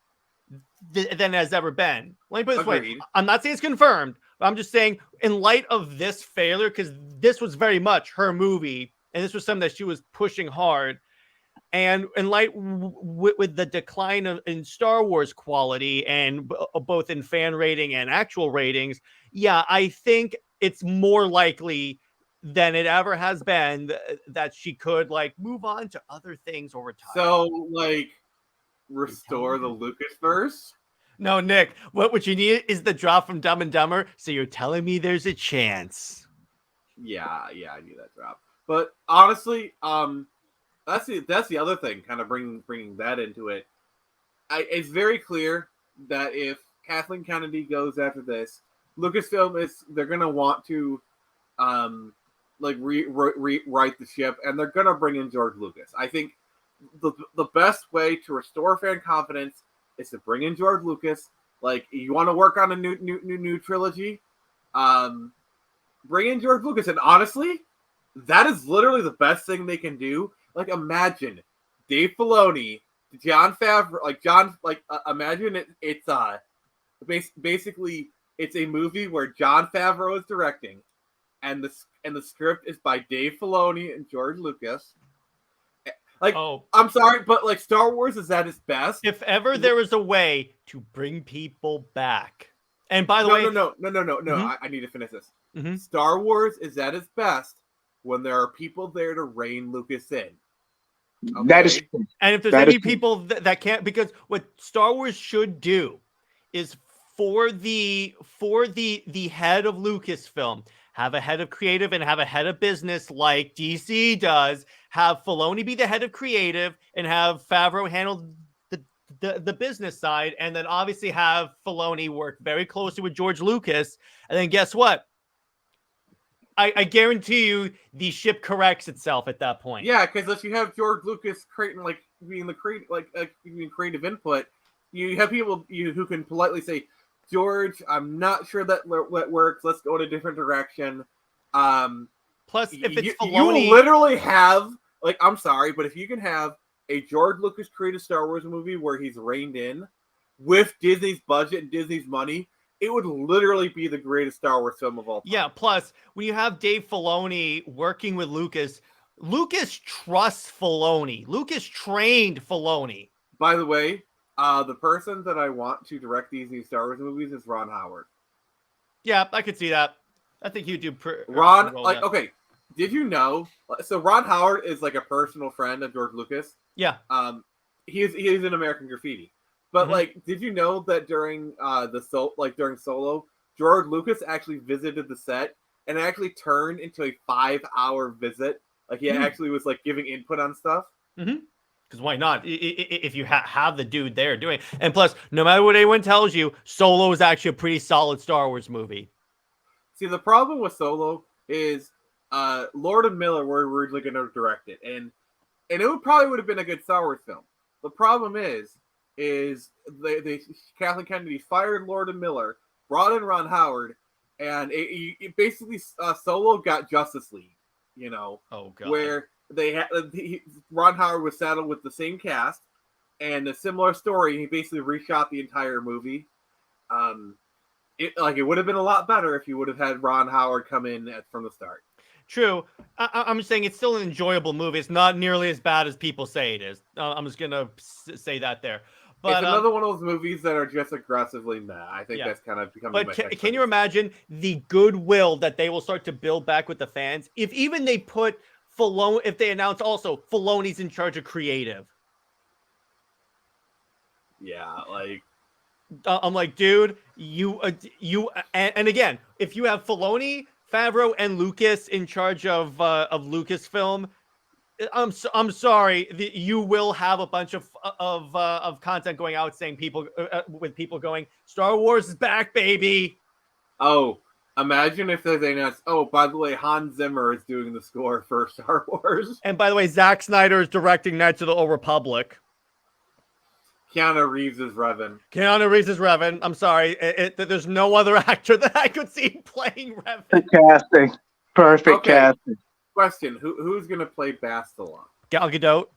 than has ever been. Let me put it this way. I'm not saying it's confirmed, but I'm just saying in light of this failure, because this was very much her movie, and this was something that she was pushing hard. And in light with the decline in Star Wars quality and both in fan rating and actual ratings, yeah, I think it's more likely than it ever has been that she could like move on to other things or retire. So like restore the Lucasverse? No, Nick, what you need is the drop from Dumb and Dumber. So you're telling me there's a chance? Yeah, I need that drop. But honestly, that's the other thing, kind of bringing that into it. It's very clear that if Kathleen Kennedy goes after this, Lucasfilm they're gonna want to like rewrite the ship, and they're gonna bring in George Lucas. I think the best way to restore fan confidence is to bring in George Lucas. Like, you want to work on a new trilogy, bring in George Lucas, and honestly, that is literally the best thing they can do. Like, imagine Dave Filoni, Jon Favreau, imagine it's basically it's a movie where Jon Favreau is directing, and the script is by Dave Filoni and George Lucas. Like, I'm sorry, but like Star Wars is at its best. If ever there was a way to bring people back, and by the way, no, mm-hmm. I need to finish this. Mm-hmm. Star Wars is at its best when there are people there to rein Lucas in. Okay? That is true. And if there's any people that can't, because what Star Wars should do is for the head of Lucasfilm, have a head of creative and have a head of business like DC does. Have Filoni be the head of creative and have Favreau handle the business side, and then obviously have Filoni work very closely with George Lucas. And then guess what? I guarantee you the ship corrects itself at that point. Yeah, because if you have George Lucas being creative input, you have people who can politely say, George, I'm not sure that works. Let's go in a different direction. Plus, if it's Filoni, you literally have, like, I'm sorry, but if you can have a George Lucas created Star Wars movie where he's reined in with Disney's budget and Disney's money, it would literally be the greatest Star Wars film of all time. Yeah, plus, when you have Dave Filoni working with Lucas, Lucas trusts Filoni. Lucas trained Filoni. By the way, the person that I want to direct these new Star Wars movies is Ron Howard. Yeah, I could see that. I think he'd do okay. Did you know? So Ron Howard is like a personal friend of George Lucas. Yeah. He's in American Graffiti. But like, did you know that during during Solo, George Lucas actually visited the set and it actually turned into a 5-hour visit. Like, he actually was like giving input on stuff. Mm-hmm. Because why not? If you have the dude there doing it. And plus, no matter what anyone tells you, Solo is actually a pretty solid Star Wars movie. See, the problem with Solo is Lord and Miller were originally going to direct it, and it would have been a good Star Wars film. The problem is they Kathleen Kennedy fired Lord and Miller, brought in Ron Howard, and it basically Solo got Justice League, Oh god, where they had Ron Howard was saddled with the same cast and a similar story. He basically reshot the entire movie. It would have been a lot better if you would have had Ron Howard come in from the start. True. I'm just saying it's still an enjoyable movie. It's not nearly as bad as people say it is. I'm just gonna say that there. But it's another one of those movies that are just aggressively meh. I think that's kind of becoming. But can you imagine the goodwill that they will start to build back with the fans if even they put Filoni, if they announce also Filoni's in charge of creative? Yeah, like I'm like, dude, and again, if you have Filoni, Favreau, and Lucas in charge of Lucasfilm, I'm sorry, you will have a bunch of content going out saying with people going, Star Wars is back, baby. Oh, imagine if they announced, oh, by the way, Hans Zimmer is doing the score for Star Wars. And by the way, Zack Snyder is directing Knights of the Old Republic. Keanu Reeves is Revan. I'm sorry. There's no other actor that I could see playing Revan. Perfect casting. Question: Who's gonna play Bastila? Gal Gadot.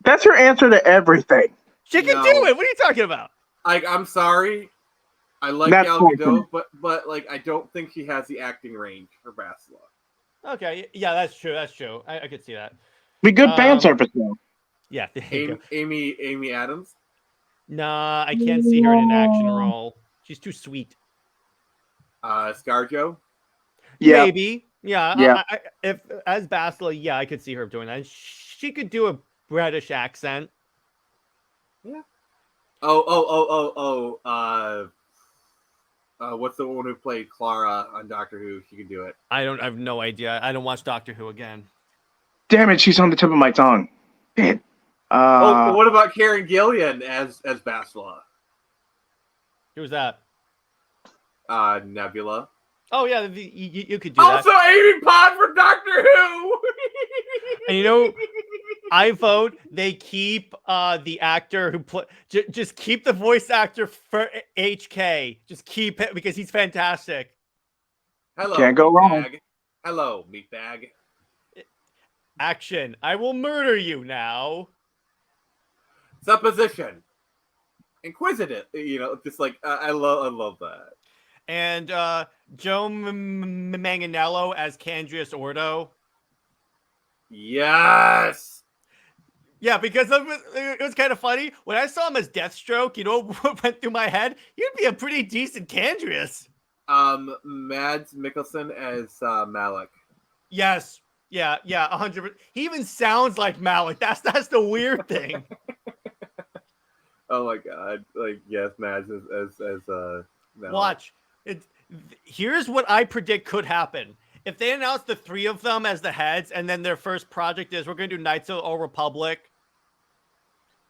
That's your answer to everything. She can do it. What are you talking about? I'm sorry. I like Gal Gadot, but like I don't think she has the acting range for Bastila. Okay, yeah, that's true. I could see that. Be good fan service though. Yeah, Amy Adams. Nah, I can't see her in an action role. She's too sweet. ScarJo. Yeah. Maybe. Yeah. If as Bastila, yeah, I could see her doing that. She could do a British accent. Yeah. What's the one who played Clara on Doctor Who? She could do it. I have no idea. I don't watch Doctor Who again. Damn it, she's on the tip of my tongue. Man. What about Karen Gillian as Bastila? Who's that? Nebula. Oh yeah, you could do that. Also, Amy Pond from Doctor Who. And I vote they keep the actor who just keep the voice actor for HK. Just keep it because he's fantastic. Hello, can't go wrong. Hello, meatbag. Action! I will murder you now. Supposition. Inquisitive. Just like I love that. And Joe Manganiello as Candrius Ordo. Yes. Yeah, because it was kind of funny when I saw him as Deathstroke. What went through my head? He'd be a pretty decent Candrius. Mads Mikkelsen as Malik. Yes. Yeah, 100%. He even sounds like Malik. That's the weird thing. Oh my god! Like yes, Mads as Malik. Watch. Here's what I predict could happen. If they announce the three of them as the heads, and then their first project is we're going to do Knights of the Old Republic,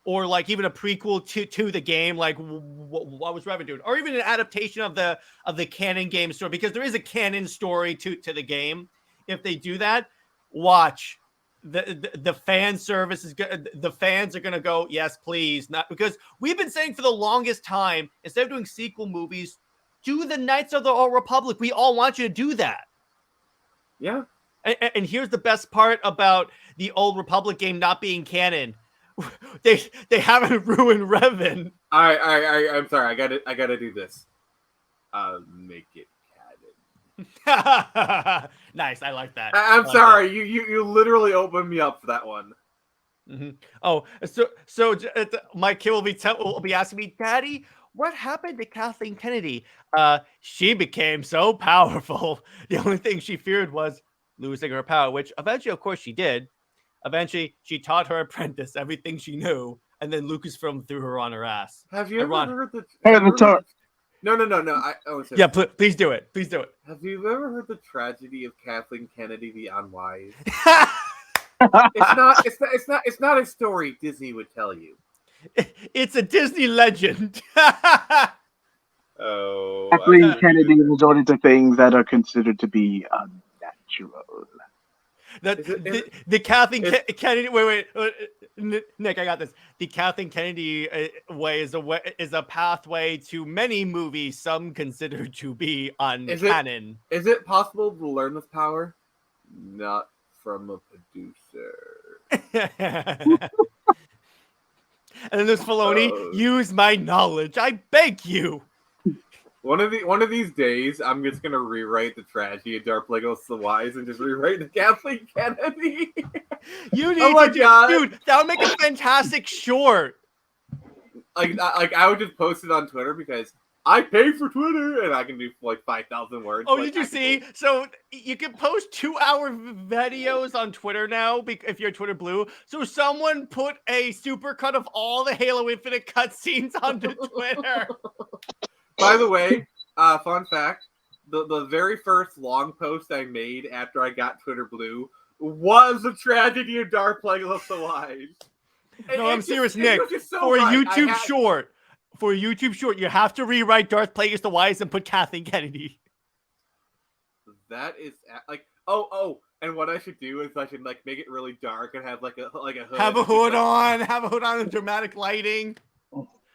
or like even a prequel to the game, like what was Revan doing, or even an adaptation of the canon game story, because there is a canon story to the game. If they do that, watch the fan service is the fans are going to go, yes, please, not because we've been saying for the longest time, instead of doing sequel movies, do the Knights of the Old Republic. We all want you to do that. Yeah. And here's the best part about the Old Republic game not being canon. They haven't ruined Revan. I'm sorry. I gotta do this. Make it canon. Nice. I like that. I'm sorry. That. You literally opened me up for that one. Mm-hmm. Oh, so my kid will be asking me, Daddy, what happened to Kathleen Kennedy? She became so powerful. The only thing she feared was losing her power, which eventually, of course, she did. Eventually, she taught her apprentice everything she knew, and then Lucasfilm threw her on her ass. Have you ever heard the? No. Please do it. Please do it. Have you ever heard the tragedy of Kathleen Kennedy the Unwise? It's not a story Disney would tell you. It's a Disney legend. Kathleen Kennedy resorted to things that are considered to be unnatural. The Kathleen Kennedy. Wait, Nick, I got this. The Kathleen Kennedy way is a pathway to many movies some consider to be uncanon. Is it possible to learn this power? Not from a producer. And then there's Filoni. Use my knowledge, I beg you. One of these days, I'm just gonna rewrite the tragedy of Darth Plagueis the Wise and just rewrite the Kathleen Kennedy. You need dude. That would make a fantastic short. I would just post it on Twitter because I pay for Twitter and I can do like 5,000 words. Oh, like, did you see? So you can post 2-hour videos on Twitter now if you're Twitter Blue. So someone put a supercut of all the Halo Infinite cutscenes onto Twitter. By the way, fun fact: the very first long post I made after I got Twitter Blue was a tragedy of Dark Plagueis the Wise. No, I'm serious, it Nick. was just so For a right. YouTube short. For a YouTube short, you have to rewrite Darth Plagueis the Wise and put Kathleen Kennedy. That is like and what I should do is I should like make it really dark and have like a hood. Have a hood on. Have a hood on and dramatic lighting.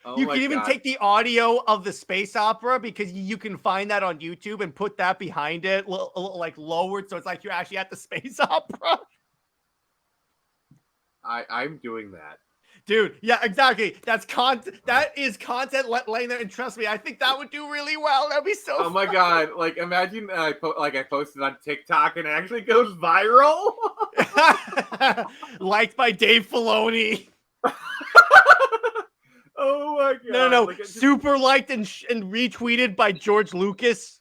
Oh You can even take the audio of the space opera because you can find that on YouTube and put that behind it, like lowered, so it's like you're actually at the space opera. I'm doing that. Dude, yeah, exactly. That's content. That is content laying there, and trust me, I think that would do really well. That'd be so. Oh my god! Like, imagine I posted on TikTok and it actually goes viral. Liked by Dave Filoni. Oh my god! No. Like, super liked and retweeted by George Lucas.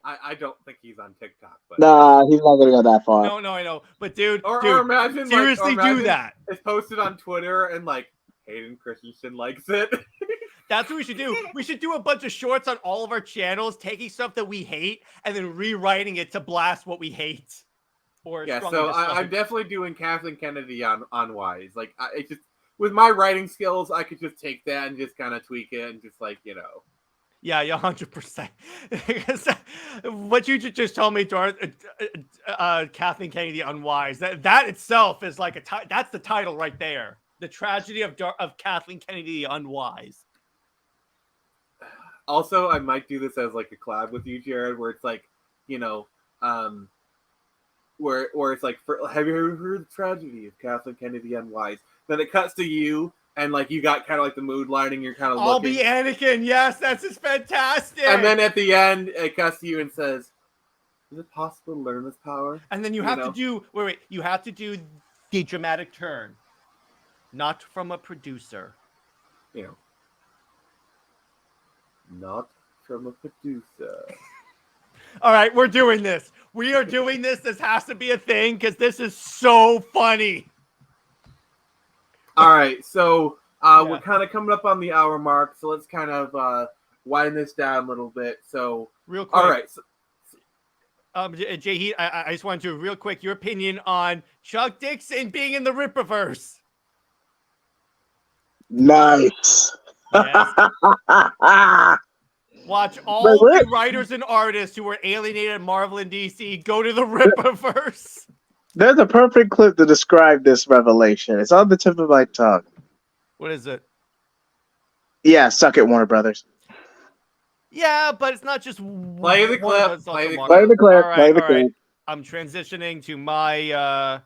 I don't think he's on TikTok, but nah, he's not gonna go that far. No, I know, but dude, or imagine seriously do that. It's posted on Twitter and like Hayden Christensen likes it. That's what we should do. We should do a bunch of shorts on all of our channels, taking stuff that we hate and then rewriting it to blast what we hate. Or yeah, so I'm definitely doing Kathleen Kennedy on Wise. Like, it just with my writing skills, I could just take that and just kind of tweak it and just like Yeah, 100%. What you just told me, Kathleen Kennedy Unwise, that itself is like that's the title right there. The tragedy of Kathleen Kennedy Unwise. Also, I might do this as like a collab with you, Jared, where it's like, where it's like, have you ever heard the tragedy of Kathleen Kennedy Unwise? Then it cuts to you. And like you got kind of like the mood lighting, you're kind of I'll be Anakin. Yes, that's just fantastic. And then at the end, it cuts to you and says, "Is it possible to learn this power?" And then you have to do you have to do the dramatic turn, not from a producer. Not from a producer. All right, we're doing this. We are doing this. This has to be a thing because this is so funny. All right, so we're kind of coming up on the hour mark, so let's kind of wind this down a little bit. So, real quick. All right. So, Jay Heat, I just wanted to real quick your opinion on Chuck Dixon being in the Rippaverse. Nice. Yes. Watch all the writers and artists who were alienated at Marvel and DC go to the Rippaverse. There's a perfect clip to describe this revelation. It's on the tip of my tongue. What is it? Yeah, suck it, Warner Brothers. Yeah, but it's not just play the clip. Play the clip. All right. I'm transitioning to my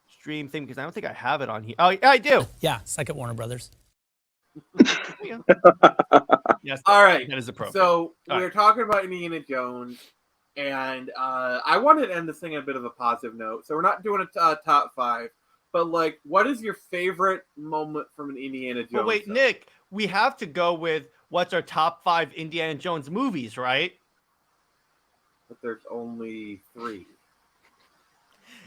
stream thing because I don't think I have it on here. Oh, yeah, I do. Yeah, suck it, Warner Brothers. Yes. All right. That is appropriate. So we're talking about Indiana Jones. And I wanted to end this thing on a bit of a positive note. So we're not doing a top 5, but like, what is your favorite moment from an Indiana Jones? But wait, film? Nick, we have to go with what's our top 5 Indiana Jones movies, right? But there's only 3.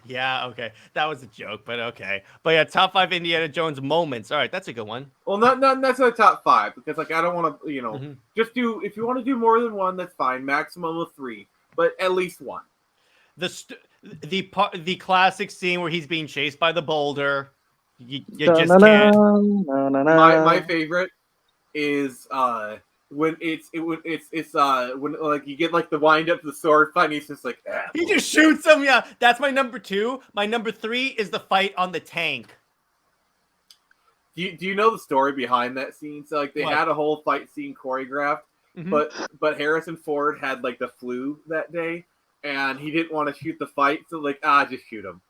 Yeah, okay. That was a joke, but okay. But yeah, top 5 Indiana Jones moments. All right, that's a good one. Well, not necessarily top 5 because like I don't want to, just do if you want to do more than one, that's fine. Maximum of 3. But at least one. The classic scene where he's being chased by the boulder. You just can't. My favorite is when it's when like you get like the wind up to the sword fight and he's just like he just shoots him. Yeah, that's my number 2. My number 3 is the fight on the tank. Do you know the story behind that scene? So like they had a whole fight scene choreographed. Mm-hmm. But Harrison Ford had like the flu that day, and he didn't want to shoot the fight, so like just shoot him.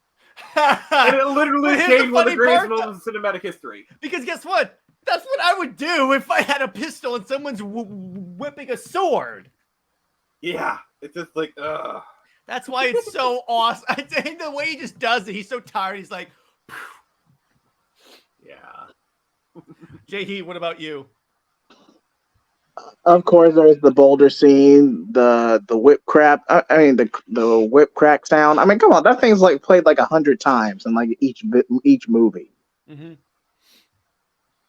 And it literally became one of the greatest moments in cinematic history. Because guess what? That's what I would do if I had a pistol and someone's whipping a sword. Yeah, it's just like That's why it's so awesome. I think the way he just does it, he's so tired. He's like, yeah. J.E., what about you? Of course, there's the boulder scene, the whip crap. I mean, the whip crack sound. I mean, come on, that thing's like played like 100 times in like each movie. Mm-hmm.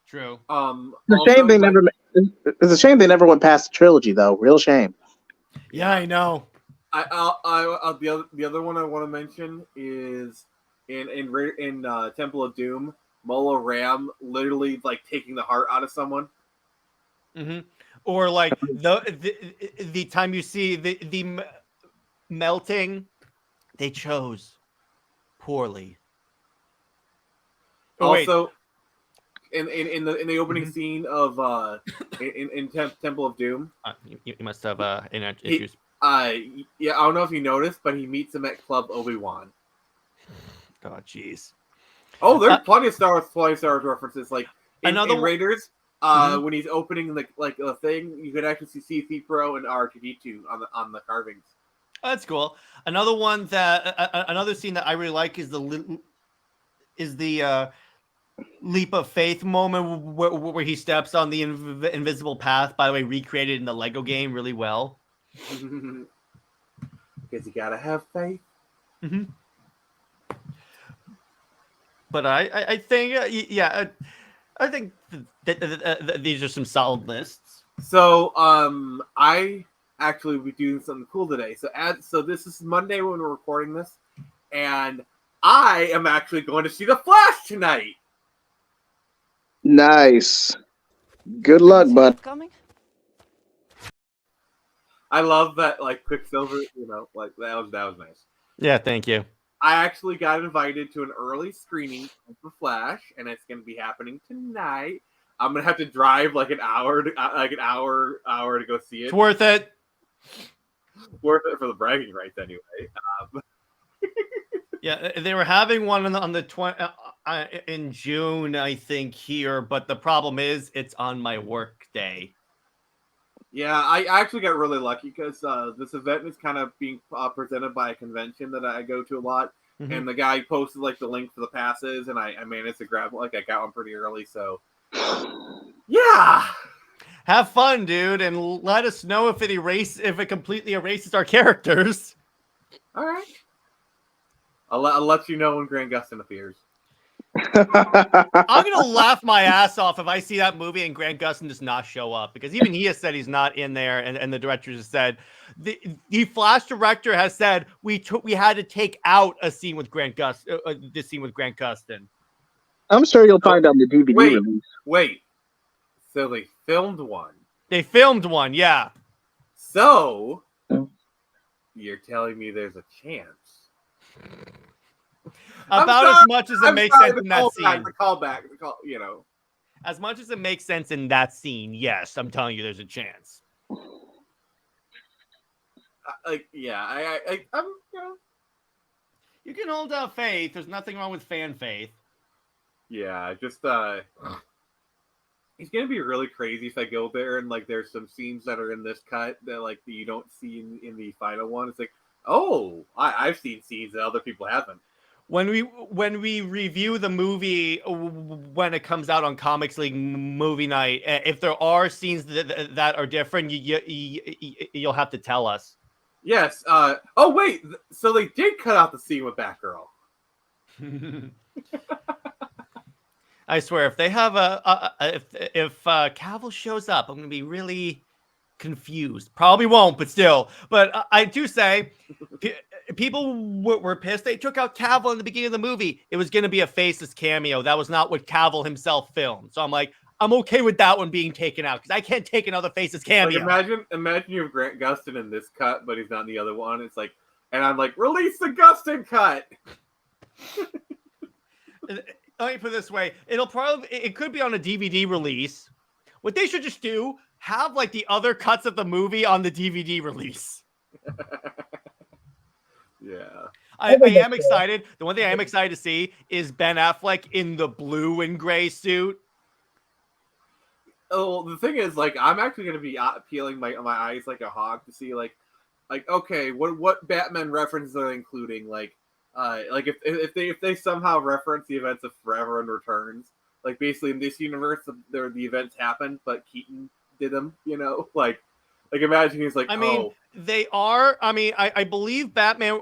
True. It's a shame they never. It's a shame they never went past the trilogy, though. Real shame. Yeah, I know. The other one I want to mention is in Temple of Doom, Mola Ram literally like taking the heart out of someone. Mm-hmm. Or like the time you see the melting, they chose poorly. Oh, also, wait. in the opening Mm-hmm. scene of in Temple of Doom, you must have internet issues. Yeah, I don't know if you noticed, but he meets him at Club Obi-Wan. Oh, jeez. Oh, there's plenty of Star Wars references. Like in Raiders, mm-hmm. when he's opening like a thing, you could actually see C-3PO and R2D2 on the carvings. Oh, that's cool. Another one that another scene that I really like is the leap of faith moment where he steps on the invisible path. By the way, recreated in the Lego game really well. Because you gotta have faith. Mm-hmm. But I think I think these are some solid lists. So I actually will be doing something cool today. So this is Monday when we're recording this, and I am actually going to see The Flash tonight. Nice. Good luck, bud. I love that, like Quicksilver. Like that was nice. Yeah, thank you. I actually got invited to an early screening of The Flash, and it's going to be happening tonight. I'm gonna have to drive like an hour to go see it. It's worth it. Worth it for the bragging rights, anyway. Yeah, they were having one on the 20 in June, I think, here, but the problem is it's on my work day. Yeah, I actually got really lucky because this event is kind of being presented by a convention that I go to a lot, and the guy posted like the link for the passes, and I managed to grab I got one pretty early, so yeah. Have fun, dude, and let us know if it completely erases our characters. All right. I'll let you know when Grant Gustin appears. I'm gonna laugh my ass off if I see that movie and Grant Gustin does not show up, because even he has said he's not in there, and the director has said the Flash director has said we had to take out a scene with Grant Gustin. This scene with Grant Gustin. I'm sure you'll find out the DVD release. Wait. So they filmed one. They filmed one, yeah. So you're telling me there's a chance? About as much as it makes sense in that scene. The callback, As much as it makes sense in that scene, yes, I'm telling you, there's a chance. I'm You can hold out faith. There's nothing wrong with fan faith. Yeah, just it's gonna be really crazy if I go there and like there's some scenes that are in this cut that like you don't see in the final one. It's like, oh, I've seen scenes that other people haven't. When we review the movie when it comes out on Comics League movie night, if there are scenes that are different, you'll have to tell us. Yes. Oh wait. So they did cut out the scene with Batgirl. I swear, if they have if Cavill shows up, I'm gonna be really confused. Probably won't, but still. But I do say, people were pissed. They took out Cavill in the beginning of the movie. It was gonna be a faceless cameo. That was not what Cavill himself filmed. So I'm like, I'm okay with that one being taken out because I can't take another faceless cameo. Like imagine you have Grant Gustin in this cut, but he's not in the other one. It's like, and I'm like, release the Gustin cut. Let me put it this way: it could be on a DVD release. What they should just do, have like the other cuts of the movie on the DVD release. Yeah. I am excited. The one thing I am excited to see is Ben Affleck in the blue and gray suit. Oh, the thing is, like, I'm actually going to be peeling my eyes like a hawk to see, like, okay, what Batman references are they including? Like if they somehow reference the events of Forever and Returns, like basically in this universe, the events happened, but Keaton did them. Like imagine he's like, I mean, they are. I mean, I believe Batman,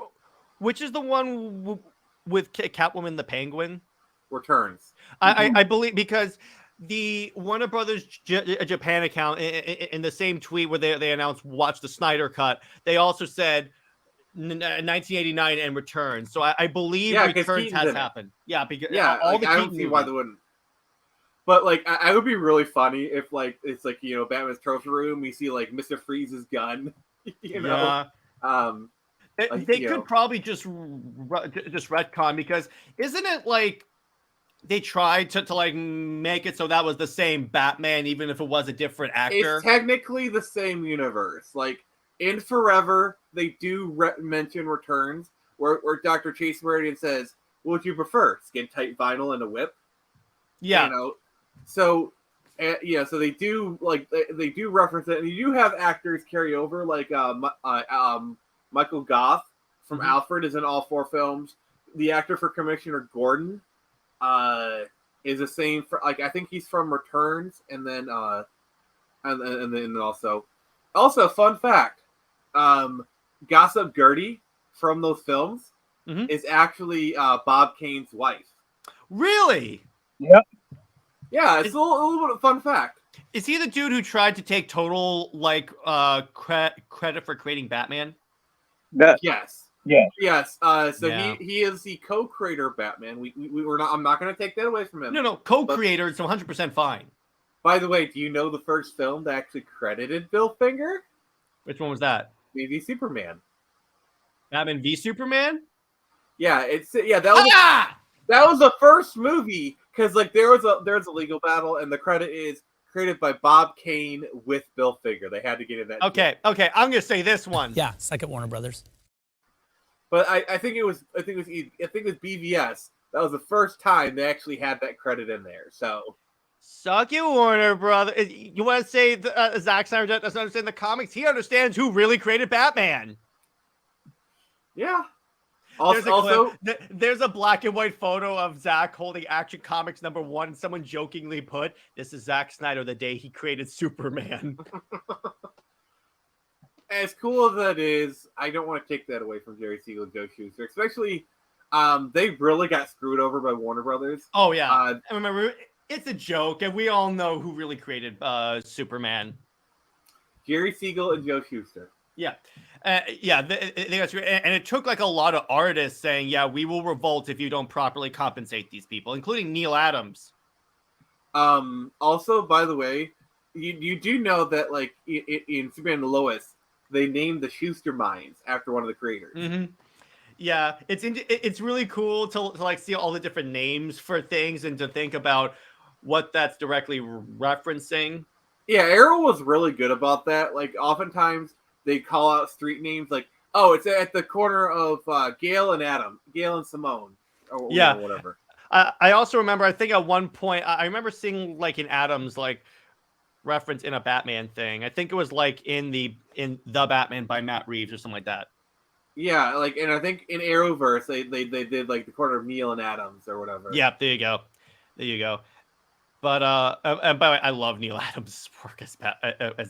which is the one with Catwoman, the Penguin, returns. I believe because the Warner Brothers Japan account in the same tweet where they announced watch the Snyder Cut, they also said 1989 and Returns. So I believe Returns has happened. Yeah, because all the I don't see why they wouldn't. But like, I would be really funny if like it's like Batman's trophy room. We see like Mr. Freeze's gun. Yeah. They could probably just retcon because isn't it like they tried to like make it so that was the same Batman even if it was a different actor? It's technically the same universe. Like in Forever, they do mention Returns where Dr. Chase Meridian says, "What would you prefer, skin tight vinyl and a whip?" Yeah. So so they do they do reference it, and you do have actors carry over like Michael Goff from Alfred is in all 4 films. The actor for Commissioner Gordon is the same for I think he's from Returns, and then also fun fact, Gossip Gertie from those films is actually Bob Kane's wife. Really? Yep. Yeah, it's a little bit of fun fact. Is he the dude who tried to take total credit for creating Batman? Yes. Yeah. Yes. He is the co-creator of Batman. We were not. I'm not going to take that away from him. No, co-creator. It's 100% fine. By the way, do you know the first film that actually credited Bill Finger? Which one was that? V Superman. Batman v Superman. Yeah, that was the first movie because like there's a legal battle and the credit is created by Bob Kane with Bill Finger. They had to get in that. Okay. I'm gonna say this one. Yeah, second Warner Brothers. But I think it was BVS. That was the first time they actually had that credit in there. So suck it, Warner Brothers. You want to say Zack Snyder doesn't understand the comics? He understands who really created Batman. Yeah. There's a black and white photo of Zack holding Action Comics #1, and someone jokingly put, "This is Zack Snyder the day he created Superman." As cool as that is, I don't want to take that away from Jerry Siegel and Joe Shuster. Especially, they really got screwed over by Warner Brothers. Oh yeah, I remember it's a joke, and we all know who really created Superman. Jerry Siegel and Joe Shuster. Yeah. And it took like a lot of artists saying, "Yeah, we will revolt if you don't properly compensate these people," including Neil Adams. Also, by the way, you do know that like in Superman and Lois, they named the Schuster mines after one of the creators. Mm-hmm. Yeah, it's really cool to like see all the different names for things and to think about what that's directly referencing. Yeah, Arrow was really good about that. Like oftentimes they call out street names like, "Oh, it's at the corner of Gail and Simone," or whatever. I also remember, I think at one point, I remember seeing like an Adams like reference in a Batman thing. I think it was like in the Batman by Matt Reeves or something like that. Yeah, like, and I think in Arrowverse they did like the corner of Neil and Adams or whatever. Yeah, there you go. But and by the way, I love Neil Adams' work as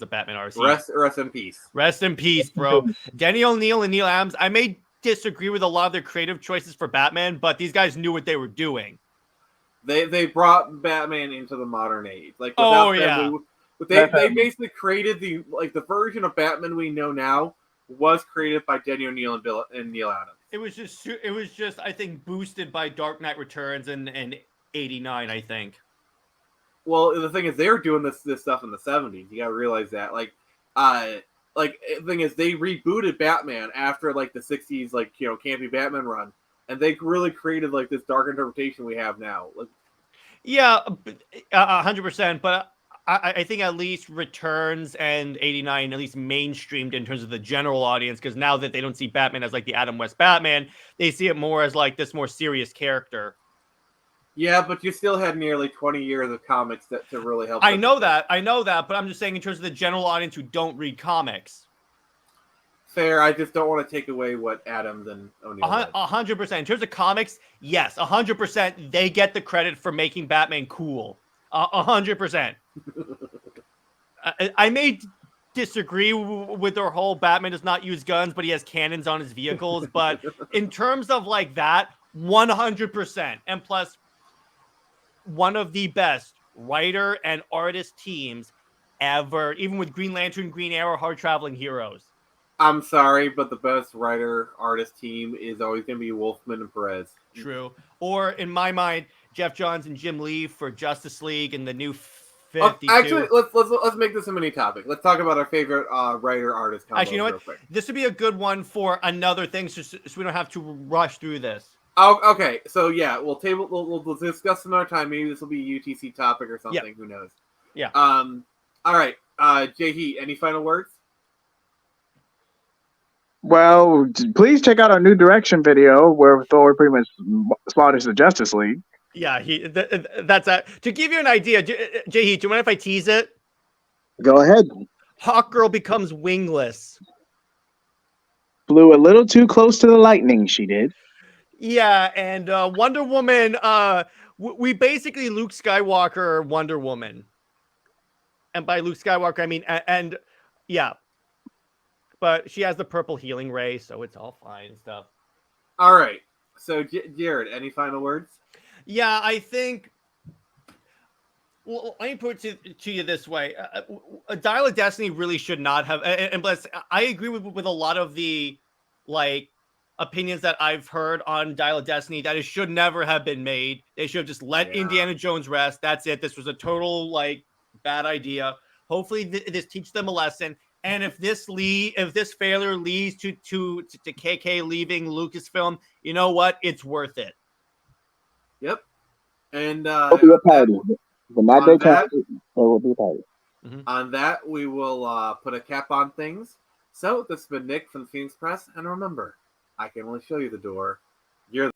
a Batman artist. Rest in peace. Rest in peace, bro. Denny O'Neil and Neil Adams. I may disagree with a lot of their creative choices for Batman, but these guys knew what they were doing. They brought Batman into the modern age. Like they basically created the version of Batman we know now was created by Denny O'Neil and Neil Adams. It was just I think boosted by Dark Knight Returns and 89, I think. Well, the thing is, they were doing this stuff in the 70s. You gotta realize that. The thing is, they rebooted Batman after like the 60s, campy Batman run, and they really created like this dark interpretation we have now. Yeah, 100%. But I think at least Returns and 89 at least mainstreamed in terms of the general audience, because now that they don't see Batman as like the Adam West Batman, they see it more as like this more serious character. Yeah, but you still had nearly 20 years of comics to really help. I know that, but I'm just saying in terms of the general audience who don't read comics. Fair. I just don't want to take away what Adams and O'Neill had. 100%. In terms of comics, yes, 100%. They get the credit for making Batman cool. 100%. I may disagree with their whole Batman does not use guns, but he has cannons on his vehicles. But in terms of like that, 100%. And plus, one of the best writer and artist teams ever, even with Green Lantern, Green Arrow, Hard Traveling Heroes. I'm sorry, but the best writer-artist team is always going to be Wolfman and Perez. True. Or, in my mind, Jeff Johns and Jim Lee for Justice League and the New 52. Actually, let's make this a mini topic. Let's talk about our favorite writer-artist combos. Actually, you know real what? quick. This would be a good one for another thing, so we don't have to rush through this. Oh, okay. So yeah, we'll discuss another time. Maybe this will be a UTC topic or something. Yep. Who knows? Yeah. All right. Jay Heat, any final words? Well, please check out our New Direction video where Thor pretty much slaughters the Justice League. Yeah, that's to give you an idea. Jay Heat, do you mind if I tease it? Go ahead. Hawkgirl becomes wingless. Flew a little too close to the lightning, she did. Yeah, and Wonder Woman, we basically Luke Skywalker Wonder Woman. And by Luke Skywalker, I mean, and yeah. But she has the purple healing ray, so it's all fine and stuff. All right. So, Jared, any final words? Yeah, I think... Well, let me put it to you this way. A Dial of Destiny really should not have... And bless, I agree with a lot of the, like, opinions that I've heard on Dial of Destiny that it should never have been made. They should have just let Indiana Jones rest. That's it. This was a total, like, bad idea. Hopefully this teaches them a lesson. And if this failure leads to KK leaving Lucasfilm, you know what? It's worth it. Yep. And It'll be a party. When that day comes, there will be a party. On that, we will put a cap on things. So this has been Nick from the Phoenix Press, and remember, I can only show you the door. You're